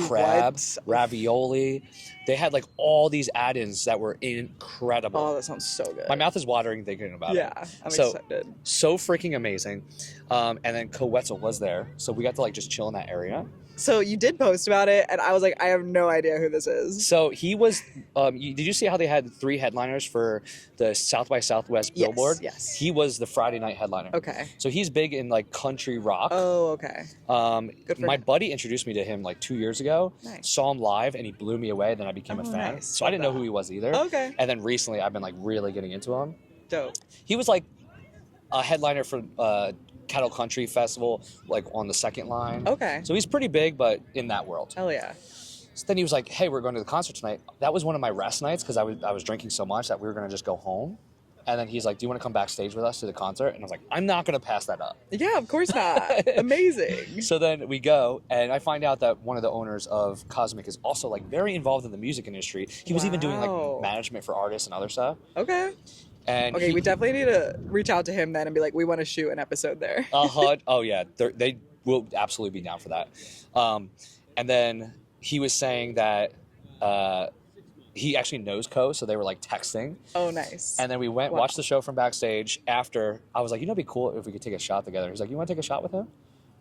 crab, ravioli. They had like all these add-ins that were incredible. Oh, that sounds so good. My mouth is watering thinking about it. Yeah, I'm excited. So freaking amazing. And then Co Wetzel was there, so we got to like just chill in that area. So you did post about it, and I was like, I have no idea who this is. So he was. Did you see how they had 3 headliners for the South by Southwest billboard? Yes. He was the Friday night headliner. Okay. So he's big in like country rock. Oh, okay. Good for My him. buddy introduced me to him like 2 years ago. Nice. Saw him live, and he blew me away. Then I became a fan. Nice. So I didn't know who he was either. Okay. And then recently, I've been like really getting into him. Dope. He was like a headliner for Cattle Country Festival, like on the second line. Okay. So he's pretty big, but in that world. Hell yeah. So then he was like, hey, we're going to the concert tonight. That was one of my rest nights because I was drinking so much that we were going to just go home. And then he's like, do you want to come backstage with us to the concert? And I was like, I'm not going to pass that up. Yeah, of course not. Amazing. So then we go, and I find out that one of the owners of Cosmic is also like very involved in the music industry. He was even doing Wow. like management for artists and other stuff. Okay. And Okay, we definitely need to reach out to him then and be like, we want to shoot an episode there. Oh yeah, they will absolutely be down for that. And then he was saying that he actually knows Co, so they were like texting. Oh, nice. And then we went, watched the show from backstage. After, I was like, you know, it'd be cool if we could take a shot together. He's like, you want to take a shot with him?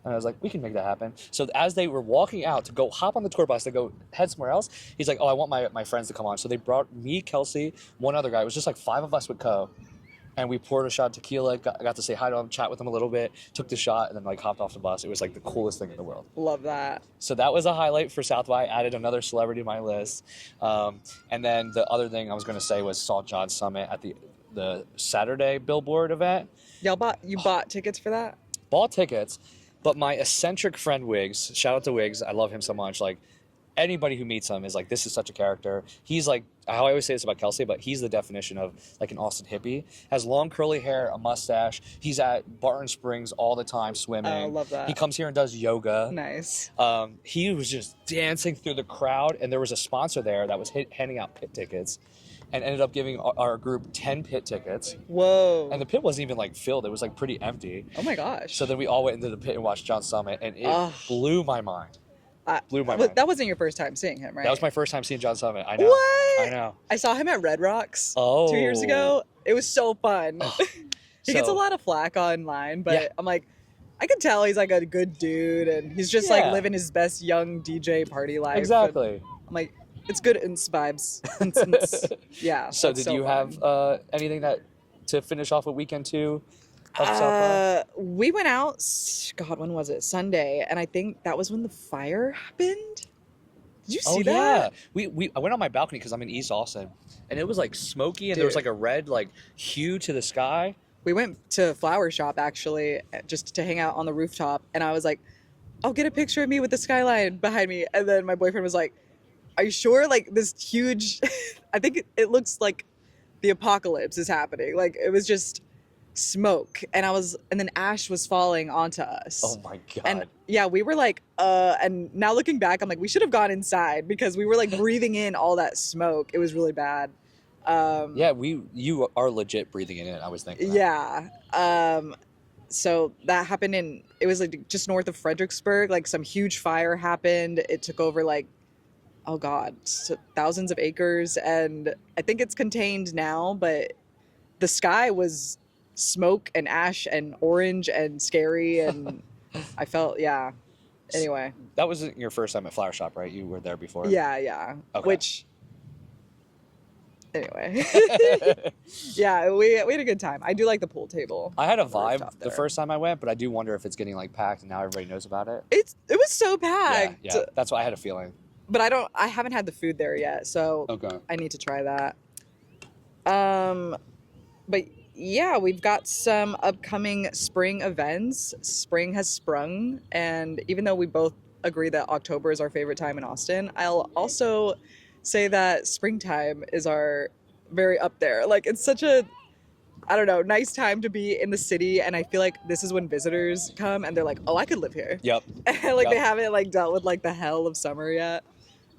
And I was like, we can make that happen. So as they were walking out to go hop on the tour bus to go head somewhere else, he's like, oh, I want my friends to come on. So they brought me, Kelsey, one other guy. It was just like 5 of us with Co. And we poured a shot of tequila, got to say hi to him, chat with him a little bit, took the shot, and then like hopped off the bus. It was like the coolest thing in the world. Love that. So that was a highlight for South by. I added another celebrity to my list. And then the other thing I was going to say was saw John Summit at the Saturday Billboard event. You bought tickets for that? Bought tickets, but my eccentric friend Wiggs, shout out to Wiggs, I love him so much. Like anybody who meets him is like, this is such a character. He's like, I always say this about Kelsey, but he's the definition of like an Austin hippie. Has long curly hair, a mustache. He's at Barton Springs all the time swimming. Oh, love that. He comes here and does yoga. Nice. He was just dancing through the crowd, and there was a sponsor there that was handing out pit tickets and ended up giving our group 10 pit tickets. Whoa. And the pit wasn't even like filled. It was like pretty empty. Oh my gosh. So then we all went into the pit and watched John Summit, and it blew my mind. Blew my mind. That wasn't your first time seeing him, right? That was my first time seeing John Summit. I know. What? I know. I saw him at Red Rocks 2 Oh. years ago. It was so fun. He gets a So- lot of flack online, but Yeah. I'm like, I can tell he's like a good dude, and he's just Yeah. like living his best young DJ party life. Exactly. And I'm like, it's good vibes. Yeah. So it's did you fun. have anything that to finish off with weekend 2 of South We went out, God, when was it? Sunday, and I think that was when the fire happened. Did you by? see Oh that? yeah. I went on my balcony because I'm in East Austin, and it was like smoky, and there was Dude. like a red like hue to the sky. We went to Flower Shop actually, just to hang out on the rooftop, and I was like, I'll get a picture of me with the skyline behind me. And then my boyfriend was like, are you sure? Like this huge, I think it looks like the apocalypse is happening. Like it was just smoke, and then ash was falling onto us. Oh my god. And yeah, we were like, and now looking back, I'm like, we should have gone inside because we were like breathing in all that smoke. It was really bad. Yeah, you are legit breathing it in. I was thinking. That. Yeah. So that happened it was like just north of Fredericksburg. Like some huge fire happened. It took over like, oh God, thousands of acres. And I think it's contained now, but the sky was smoke and ash and orange and scary. And I felt, yeah. Anyway. That wasn't your first time at Flower Shop, right? You were there before. Yeah. Okay. Which Anyway, yeah, we had a good time. I do like the pool table. I had a Rooftop vibe the there. first time I went, but I do wonder if it's getting like packed and now everybody knows about it. It was so Yeah, packed. yeah. That's why I had a feeling. But I haven't had the food there yet, so Okay. I need to try that. But yeah, we've got some upcoming spring events. Spring has sprung, and even though we both agree that October is our favorite time in Austin, I'll also say that springtime is our very up there. Like, it's such a, I don't know, nice time to be in the city, and I feel like this is when visitors come and they're like, oh, I could live here. Yep. And like Yep. they haven't like dealt with like the hell of summer yet.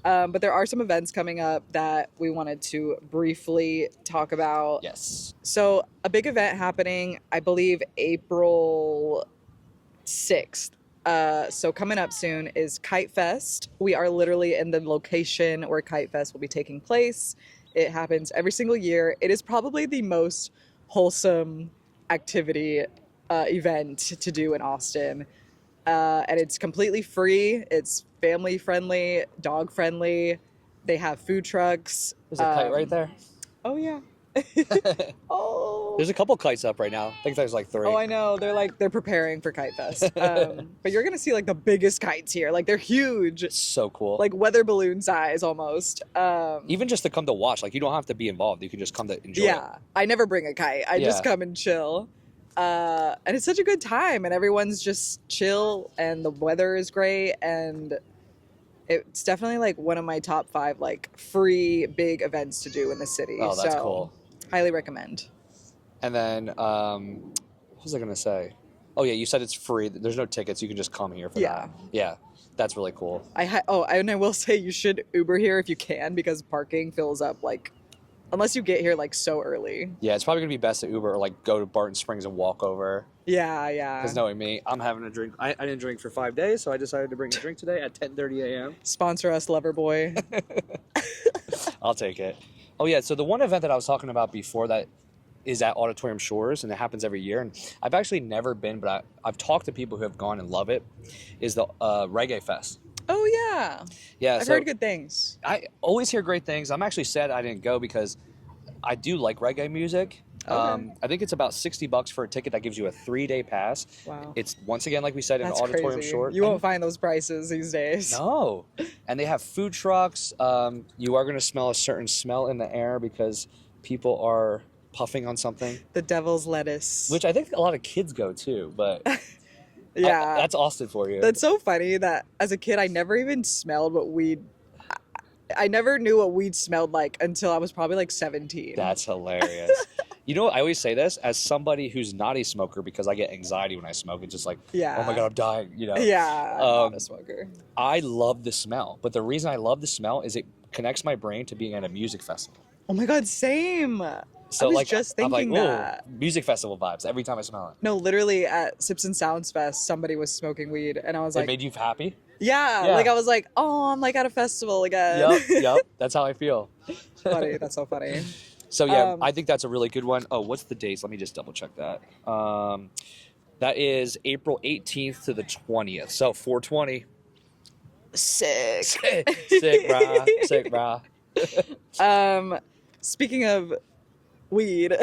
But there are some events coming up that we wanted to briefly talk about. Yes. So a big event happening, I believe April 6th. So coming up soon is Kite Fest. We are literally in the location where Kite Fest will be taking place. It happens every single year. It is probably the most wholesome activity event to do in Austin. And it's completely free. It's family friendly, dog friendly. They have food trucks. There's a kite right there. Oh yeah. Oh. There's a couple kites up right now. I think there's like 3. Oh, I know. They're preparing for Kite Fest. But you're gonna see like the biggest kites here. Like they're huge, It's so cool. like weather balloon size almost. Even just to come to watch, like you don't have to be involved. You can just come to enjoy it. Yeah, I never bring a kite. I just Yeah. come and chill. And it's such a good time, and everyone's just chill, and the weather is great, and it's definitely like one of my top 5 like free big events to do in the city. Oh, that's so, cool. Highly recommend. And then, what was I gonna say? Oh yeah, you said it's free. There's no tickets. You can just come here for Yeah. that. Yeah, that's really cool. And I will say you should Uber here if you can, because parking fills up like, unless you get here like so early. Yeah, it's probably gonna be best to Uber or like go to Barton Springs and walk over. Yeah. Because knowing me, I'm having a drink. I didn't drink for 5 days, so I decided to bring a drink today at 10:30 a.m. Sponsor us, Loverboy. I'll take it. Oh yeah, so the one event that I was talking about before that is at Auditorium Shores, and it happens every year. And I've actually never been, but I've talked to people who have gone and love it. Is the Reggae Fest? Oh yeah. Yeah, I've so heard good things. I always hear great things. I'm actually sad I didn't go because I do like reggae music. Okay. I think it's about $60 for a ticket that gives you a 3-day pass. Wow. It's once again, like we said, in That's Auditorium crazy. Shores. You won't find those prices these days. No. And they have food trucks. You are going to smell a certain smell in the air because people are puffing on something, The devil's lettuce. which I think a lot of kids go to, but yeah. that's Austin for you. That's so funny that as a kid I never even smelled what weed. I never knew what weed smelled like until I was probably like 17. That's hilarious. You know, I always say this as somebody who's not a smoker because I get anxiety when I smoke. It's just like, Yeah. oh my God, I'm dying, you know? Yeah, I'm not a smoker. I love the smell, but the reason I love the smell is it connects my brain to being at a music festival. Oh my God, same. So I was like, just I'm like, thinking "Whoa, that. music festival vibes every time I smell it. No, literally at Sips and Sounds Fest, somebody was smoking weed, and I was It like, made you happy? yeah, Yeah. like I was like, oh, I'm like at a festival again. Yep. That's how I feel. Funny, that's so funny. So yeah, Um, I think that's a really good one. Oh, what's the dates? Let me just double check that. That is April 18th to the 20th. So 420. Sick. Sick, brah. Sick, brah. Speaking of weed,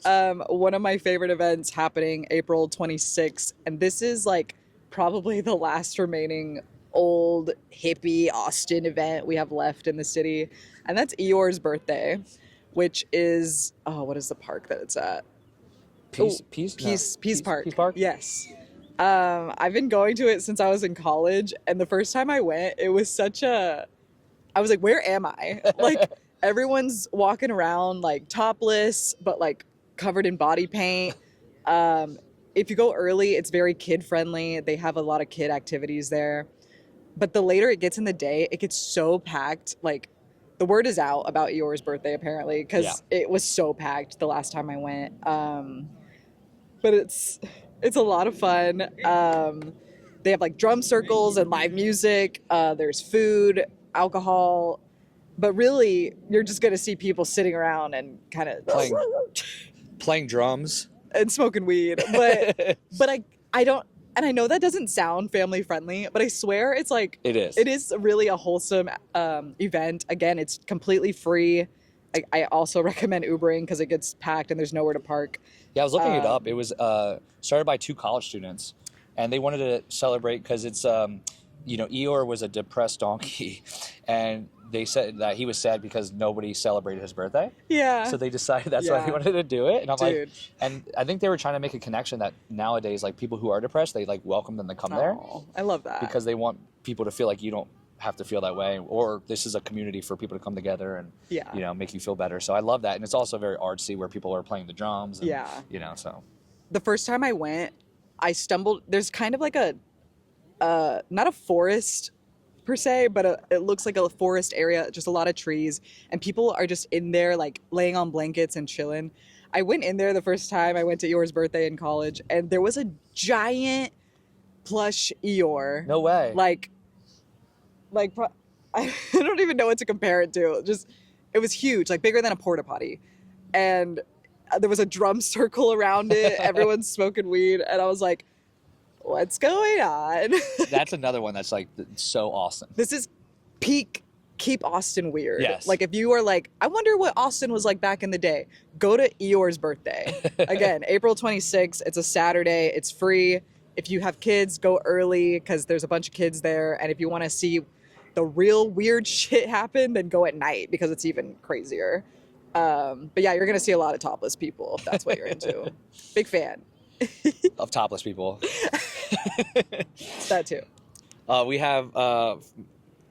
one of my favorite events happening April 26th, and this is like probably the last remaining old hippie Austin event we have left in the city, and that's Eeyore's birthday, which is what is the park that it's at? Peace Park. Peace Park? Yes. I've been going to it since I was in college, and the first time I went, it was I was like, where am I? Like, everyone's walking around like topless, but like covered in body paint. If you go early, it's very kid friendly. They have a lot of kid activities there. But the later it gets in the day, it gets so packed. Like, the word is out about Eeyore's birthday, apparently, because it was so packed the last time I went. But it's a lot of fun. They have like drum circles and live music. There's food, alcohol, but really you're just gonna see people sitting around and kind of Playing drums. and smoking weed. But I don't. And I know that doesn't sound family friendly, but I swear it's like It is. It is really a wholesome event. Again, it's completely free. I also recommend Ubering because it gets packed and there's nowhere to park. Yeah, I was looking it up. It was started by 2 college students, and they wanted to celebrate because it's, Eeyore was a depressed donkey, and they said that he was sad because nobody celebrated his birthday. Yeah. So they decided that's why Yeah. they wanted to do it. And I'm Dude. like, and I think they were trying to make a connection that nowadays, like people who are depressed, they like welcome them to come there Oh, I love that. because they want people to feel like you don't have to feel that way, or this is a community for people to come together and Yeah. make you feel better. So I love that, and it's also very artsy where people are playing the drums. And, Yeah. So The first time I went, I stumbled. There's kind of like a, not a forest per se, but it looks like a forest area, just a lot of trees, and people are just in there like laying on blankets and chilling. I went in there the first time I went to Eeyore's birthday in college, and there was a giant plush Eeyore. no way. I don't even know what to compare it to. Just, it was huge, like bigger than a porta potty, and there was a drum circle around it. Everyone's smoking weed, and I was like, what's going on? That's another one that's like so awesome. This is peak keep Austin weird. Yes. Like if you are like, I wonder what Austin was like back in the day, go to Eeyore's birthday. Again, April 26th. It's a Saturday. It's free. If you have kids, go early because there's a bunch of kids there. And if you want to see the real weird shit happen, then go at night because it's even crazier. But yeah, you're going to see a lot of topless people if that's what you're into. Big fan. Of topless people. It's that too. We have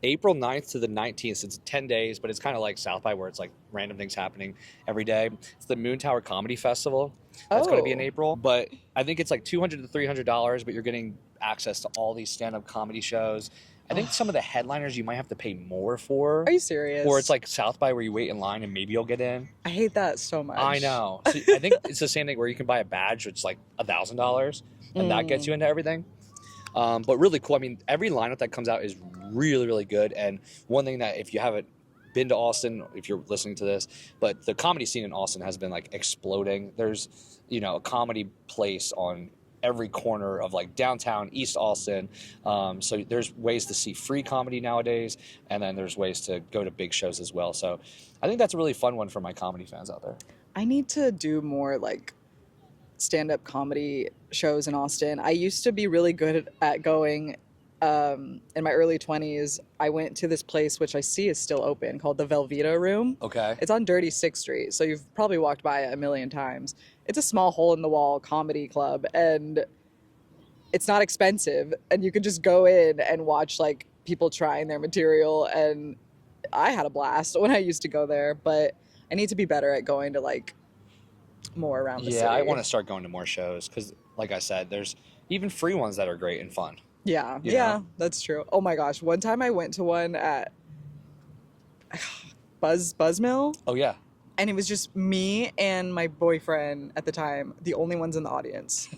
April 9th to the 19th. So it's 10 days, but it's kind of like South by where it's like random things happening every day. It's the Moon Tower Comedy Festival. That's going to be in Oh. April. But I think it's like $200 to $300, but you're getting access to all these stand-up comedy shows. I think some of the headliners you might have to pay more for. Are you serious? Or it's like South by where you wait in line and maybe you'll get in. I hate that so much. I know. So I think it's the same thing where you can buy a badge, which is like $1,000, and that gets you into everything. But really cool. I mean, every lineup that comes out is really, really good. And one thing that if you haven't been to Austin, if you're listening to this, but the comedy scene in Austin has been like exploding. There's, a comedy place on every corner of like downtown East Austin. So there's ways to see free comedy nowadays, and then there's ways to go to big shows as well. So I think that's a really fun one for my comedy fans out there. I need to do more like stand-up comedy shows in Austin. I used to be really good at going. In my early 20s, I went to this place, which I see is still open, called the Velveeta Room. Okay. It's on Dirty 6th Street, so you've probably walked by it a million times. It's a small hole-in-the-wall comedy club, and it's not expensive, and you can just go in and watch like people trying their material, and I had a blast when I used to go there, but I need to be better at going to like more around the city. Yeah, I want to start going to more shows because, like I said, there's even free ones that are great and fun. Yeah, You yeah, know? that's true. Oh my gosh, one time I went to one at Buzzmill, Oh, yeah. and it was just me and my boyfriend at the time, the only ones in the audience.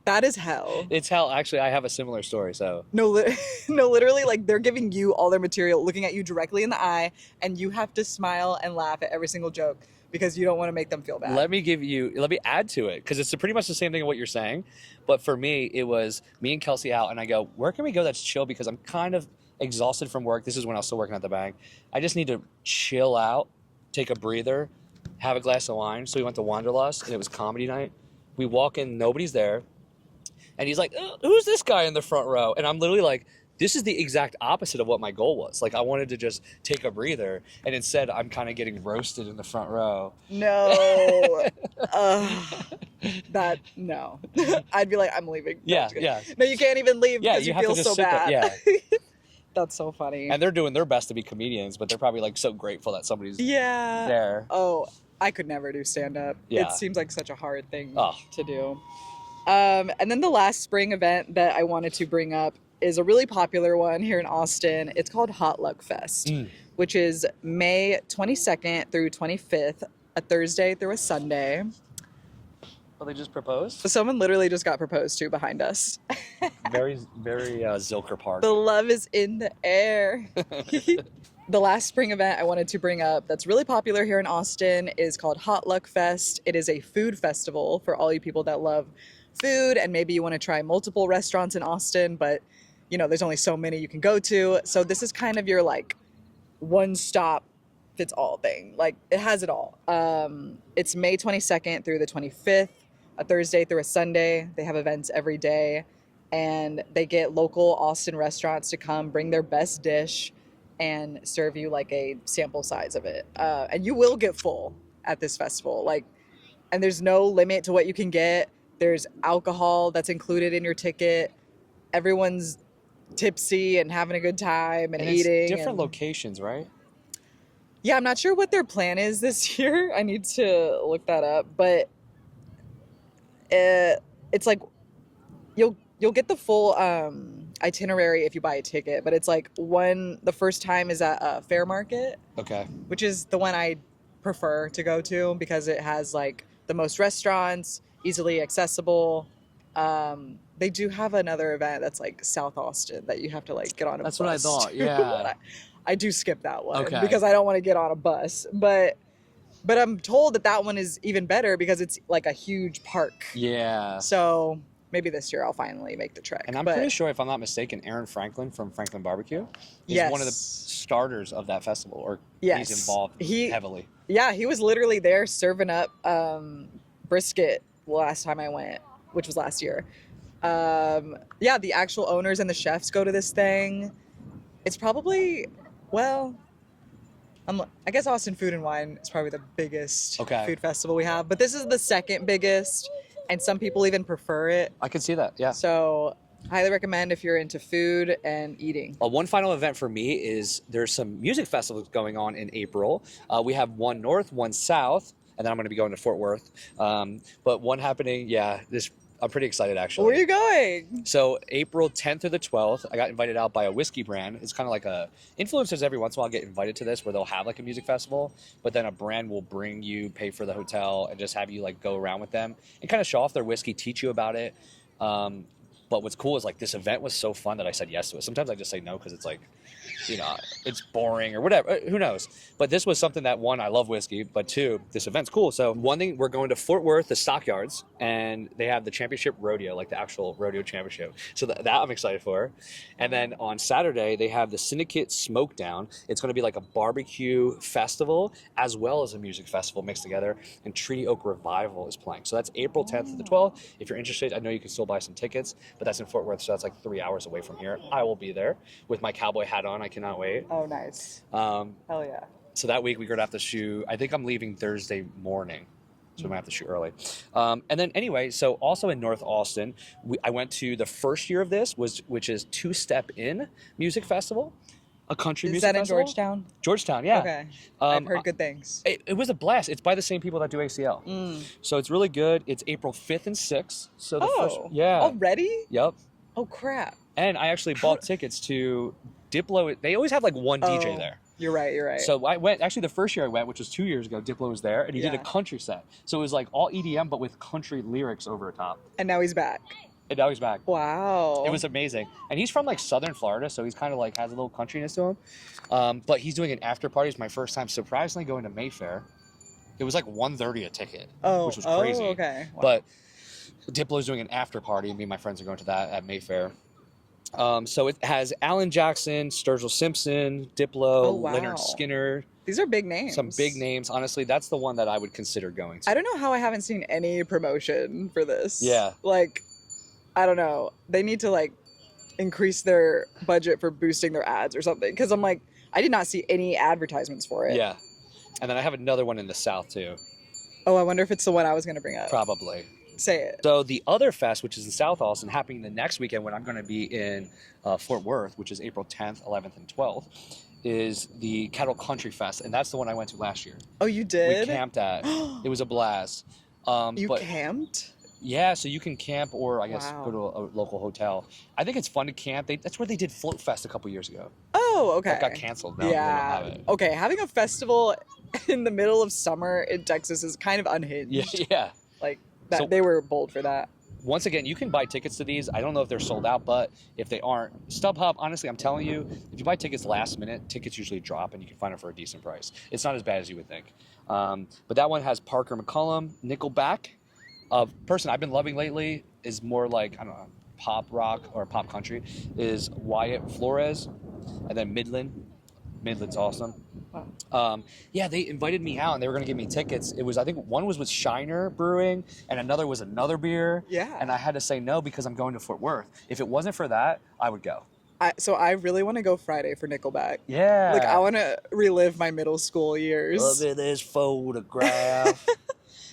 That is hell. It's hell. Actually, I have a similar story. So No, no, literally, like they're giving you all their material, looking at you directly in the eye, and you have to smile and laugh at every single joke because you don't want to make them feel bad. let me add to it because it's pretty much the same thing of what you're saying. But for me, it was me and Kelsey out, and I go, where can we go that's chill? Because I'm kind of exhausted from work. This is when I was still working at the bank. I just need to chill out, take a breather, have a glass of wine. So we went to Wanderlust, and it was comedy night. We walk in, nobody's there. And he's like, who's this guy in the front row? And I'm literally like, this is the exact opposite of what my goal was. Like, I wanted to just take a breather. And instead, I'm kind of getting roasted in the front row. No. No. I'd be like, I'm leaving. No, Yeah, I'm just kidding. yeah. No, you can't even leave Yeah, because you you have to feel just so sit bad. there. Yeah. That's so funny. And they're doing their best to be comedians, but they're probably like so grateful that somebody's Yeah. there. Oh, I could never do stand-up. Yeah. It seems like such a hard thing Oh. to do. And then the last spring event that I wanted to bring up is a really popular one here in Austin. It's called Hot Luck Fest, which is May 22nd through 25th, a Thursday through a Sunday. Well, they just proposed? So someone literally just got proposed to behind us. Very, very Zilker Park. The love is in the air. The last spring event I wanted to bring up that's really popular here in Austin is called Hot Luck Fest. It is a food festival for all you people that love food and maybe you want to try multiple restaurants in Austin, but there's only so many you can go to. So this is kind of your like one stop fits all thing. Like it has it all. It's May 22nd through the 25th, a Thursday through a Sunday. They have events every day, and they get local Austin restaurants to come bring their best dish and serve you like a sample size of it. And you will get full at this festival. And there's no limit to what you can get. There's alcohol that's included in your ticket. Everyone's tipsy and having a good time and eating. It's different locations, right? Yeah, I'm not sure what their plan is this year. I need to look that up. But it's like you'll get the full itinerary if you buy a ticket. But it's like the first time is at Fair Market. Okay. Which is the one I prefer to go to because it has like the most restaurants, easily accessible. They do have another event that's like South Austin that you have to like get on a bus. That's what I thought. to. Yeah. I do skip that one Okay. because I don't want to get on a bus. But I'm told that one is even better because it's like a huge park. Yeah. So maybe this year I'll finally make the trek. And I'm pretty sure, if I'm not mistaken, Aaron Franklin from Franklin Barbecue is one of the starters of that festival, or he's involved heavily. Yeah, he was literally there serving up brisket last time I went, which was last year. The actual owners and the chefs go to this thing. It's probably, I guess Austin Food and Wine is probably the biggest food festival we have, but this is the second biggest, and some people even prefer it. I can see that, yeah. So highly recommend if you're into food and eating. One final event for me is there's some music festivals going on in April. We have one north, one south, and then I'm going to be going to Fort Worth. But one happening, I'm pretty excited, actually. Where are you going? So April 10th through the 12th, I got invited out by a whiskey brand. It's kind of like influencers every once in a while get invited to this where they'll have like a music festival, but then a brand will bring you, pay for the hotel, and just have you like go around with them and kind of show off their whiskey, teach you about it. But what's cool is like this event was so fun that I said yes to it. Sometimes I just say no because it's like, it's boring or whatever. Who knows? But this was something that, one, I love whiskey, but two, this event's cool. So one thing, we're going to Fort Worth, the Stockyards, and they have the championship rodeo, like the actual rodeo championship. So that I'm excited for. And then on Saturday, they have the Syndicate Smoke Down. It's going to be like a barbecue festival as well as a music festival mixed together. And Treaty Oak Revival is playing. So that's April 10th to the 12th. If you're interested, I know you can still buy some tickets, but that's in Fort Worth, so that's like 3 hours away from here. I will be there with my cowboy hat on. I cannot wait. Oh, nice. Hell yeah. So that week we're going to have to shoot. I think I'm leaving Thursday morning, so we might have to shoot early. And then anyway, so also in North Austin, I went to the first year of this, which is Two Step In Music Festival, a country music festival. Is that in Georgetown? Georgetown, yeah. Okay. I've heard good things. It was a blast. It's by the same people that do ACL. So it's really good. It's April 5th and 6th. So already? Yep. Oh, crap. And I actually bought tickets to Diplo. They always have like one DJ there. You're right. So I went, actually the first year I went, which was 2 years ago, Diplo was there, and he did a country set. So it was like all EDM, but with country lyrics over the top. And now he's back. And now he's back. Wow. It was amazing. And he's from like Southern Florida, so he's kind of like has a little countryness to him. But he's doing an after party. It's my first time surprisingly going to Mayfair. It was like $130 a ticket, which was crazy. Oh, okay. Wow. But Diplo's doing an after party, and me and my friends are going to that at Mayfair. So it has Alan Jackson, Sturgill Simpson, Diplo, Leonard Skinner. These are big names. Some big names. Honestly, that's the one that I would consider going to. I don't know how I haven't seen any promotion for this. Yeah. Like, I don't know. They need to like increase their budget for boosting their ads or something. Because I'm like, I did not see any advertisements for it. Yeah. And then I have another one in the South too. Oh, I wonder if it's the one I was going to bring up. Probably. Say it. So the other fest, which is in South Austin, happening the next weekend when I'm going to be in Fort Worth, which is April 10th, 11th, and 12th, is the Kettle Country Fest. And that's the one I went to last year. Oh, you did? We camped at. It was a blast. You camped? Yeah, so you can camp or I guess go to a local hotel. I think it's fun to camp. That's where they did Float Fest a couple years ago. Oh, okay. That got canceled. Now yeah. They don't have it. Okay, having a festival in the middle of summer in Texas is kind of unhinged. Yeah. Like, they were bold for that. Once again, you can buy tickets to these. I don't know if they're sold out, but if they aren't, StubHub, honestly, I'm telling you, if you buy tickets last minute, tickets usually drop and you can find them for a decent price. It's not as bad as you would think. But that one has Parker McCollum, Nickelback. A person I've been loving lately is more like, I don't know, pop rock or pop country is Wyatt Flores, and then Midland's awesome. Yeah, they invited me out and they were going to give me tickets. It was, I think one was with Shiner Brewing and another was another beer. Yeah. And I had to say no because I'm going to Fort Worth. If it wasn't for that, I would go. So I really want to go Friday for Nickelback. Yeah. Like, I want to relive my middle school years. Look at this photograph.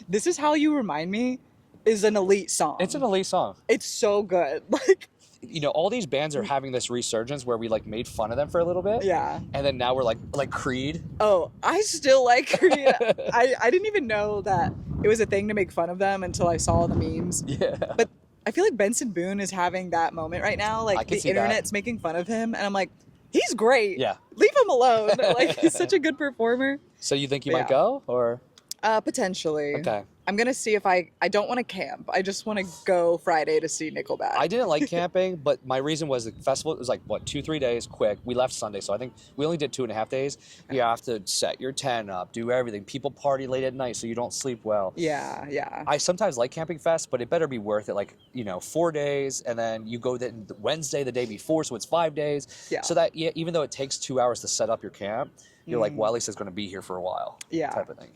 This Is How You Remind Me is an elite song. It's an elite song. It's so good. Like, you know, all these bands are having this resurgence where we like made fun of them for a little bit. yeah. And then now we're like Creed. Oh, I still like Korea. I didn't even know that it was a thing to make fun of them until I saw the memes. Yeah. But I feel like Benson Boone is having that moment right now. I Like, can the see that. internet's making fun of him, and I'm like, he's great. Yeah. Leave him alone. Like, he's such a good performer. So you think you But might yeah. go or? Potentially. Okay. I'm gonna see if I don't want to camp. I just want to go Friday to see Nickelback. I didn't like camping, but my reason was the festival was like, what, 2-3 days, quick. We left Sunday, so I think we only did 2.5 days. You have to set your tent up, do everything. People party late at night, so you don't sleep well. Yeah, yeah. I sometimes like camping fest, but it better be worth it. Like, 4 days, and then you go Wednesday the day before, so it's 5 days. Yeah. So that, even though it takes 2 hours to set up your camp, you're like, well, at least it's going to be here for a while. Yeah. Type of thing,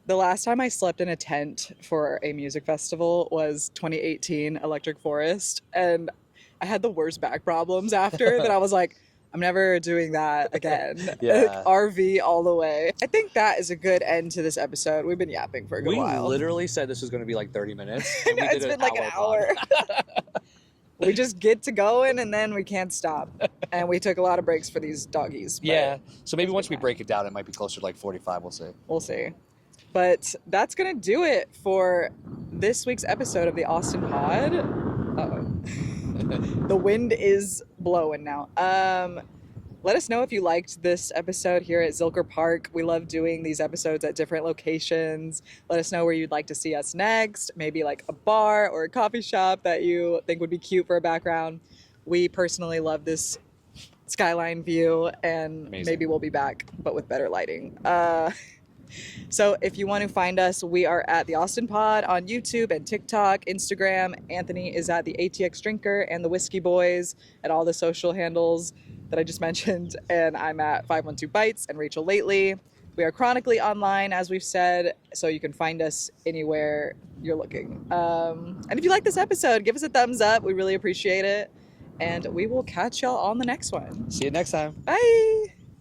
The last time I slept in a tent for a music festival was 2018 Electric Forest, and I had the worst back problems after that. I was like, I'm never doing that again. Yeah. Like, RV all the way. I think that is a good end to this episode. We've been yapping for a good We while. literally said this was going to be like 30 minutes. I and know, we it's did been like an hour. We just get to going and then we can't stop. And we took a lot of breaks for these doggies. but Yeah. So maybe it's once been we break it down, it might be closer to like 45. We'll see. We'll see. But that's going to do it for this week's episode of the Austin Pod. Uh-oh. The wind is blowing now. Let us know if you liked this episode here at Zilker Park. We love doing these episodes at different locations. Let us know where you'd like to see us next. Maybe like a bar or a coffee shop that you think would be cute for a background. We personally love this skyline view, and Amazing. maybe we'll be back, but with better lighting. So if you want to find us, we are at the Austin Pod on YouTube and TikTok, Instagram. Anthony is at the ATX Drinker and the Whiskey Boys at all the social handles that I just mentioned. And I'm at 512 Bites and Rachel Lately. We are chronically online, as we've said, so you can find us anywhere you're looking. And if you like this episode, give us a thumbs up. We really appreciate it. And we will catch y'all on the next one. See you next time. Bye.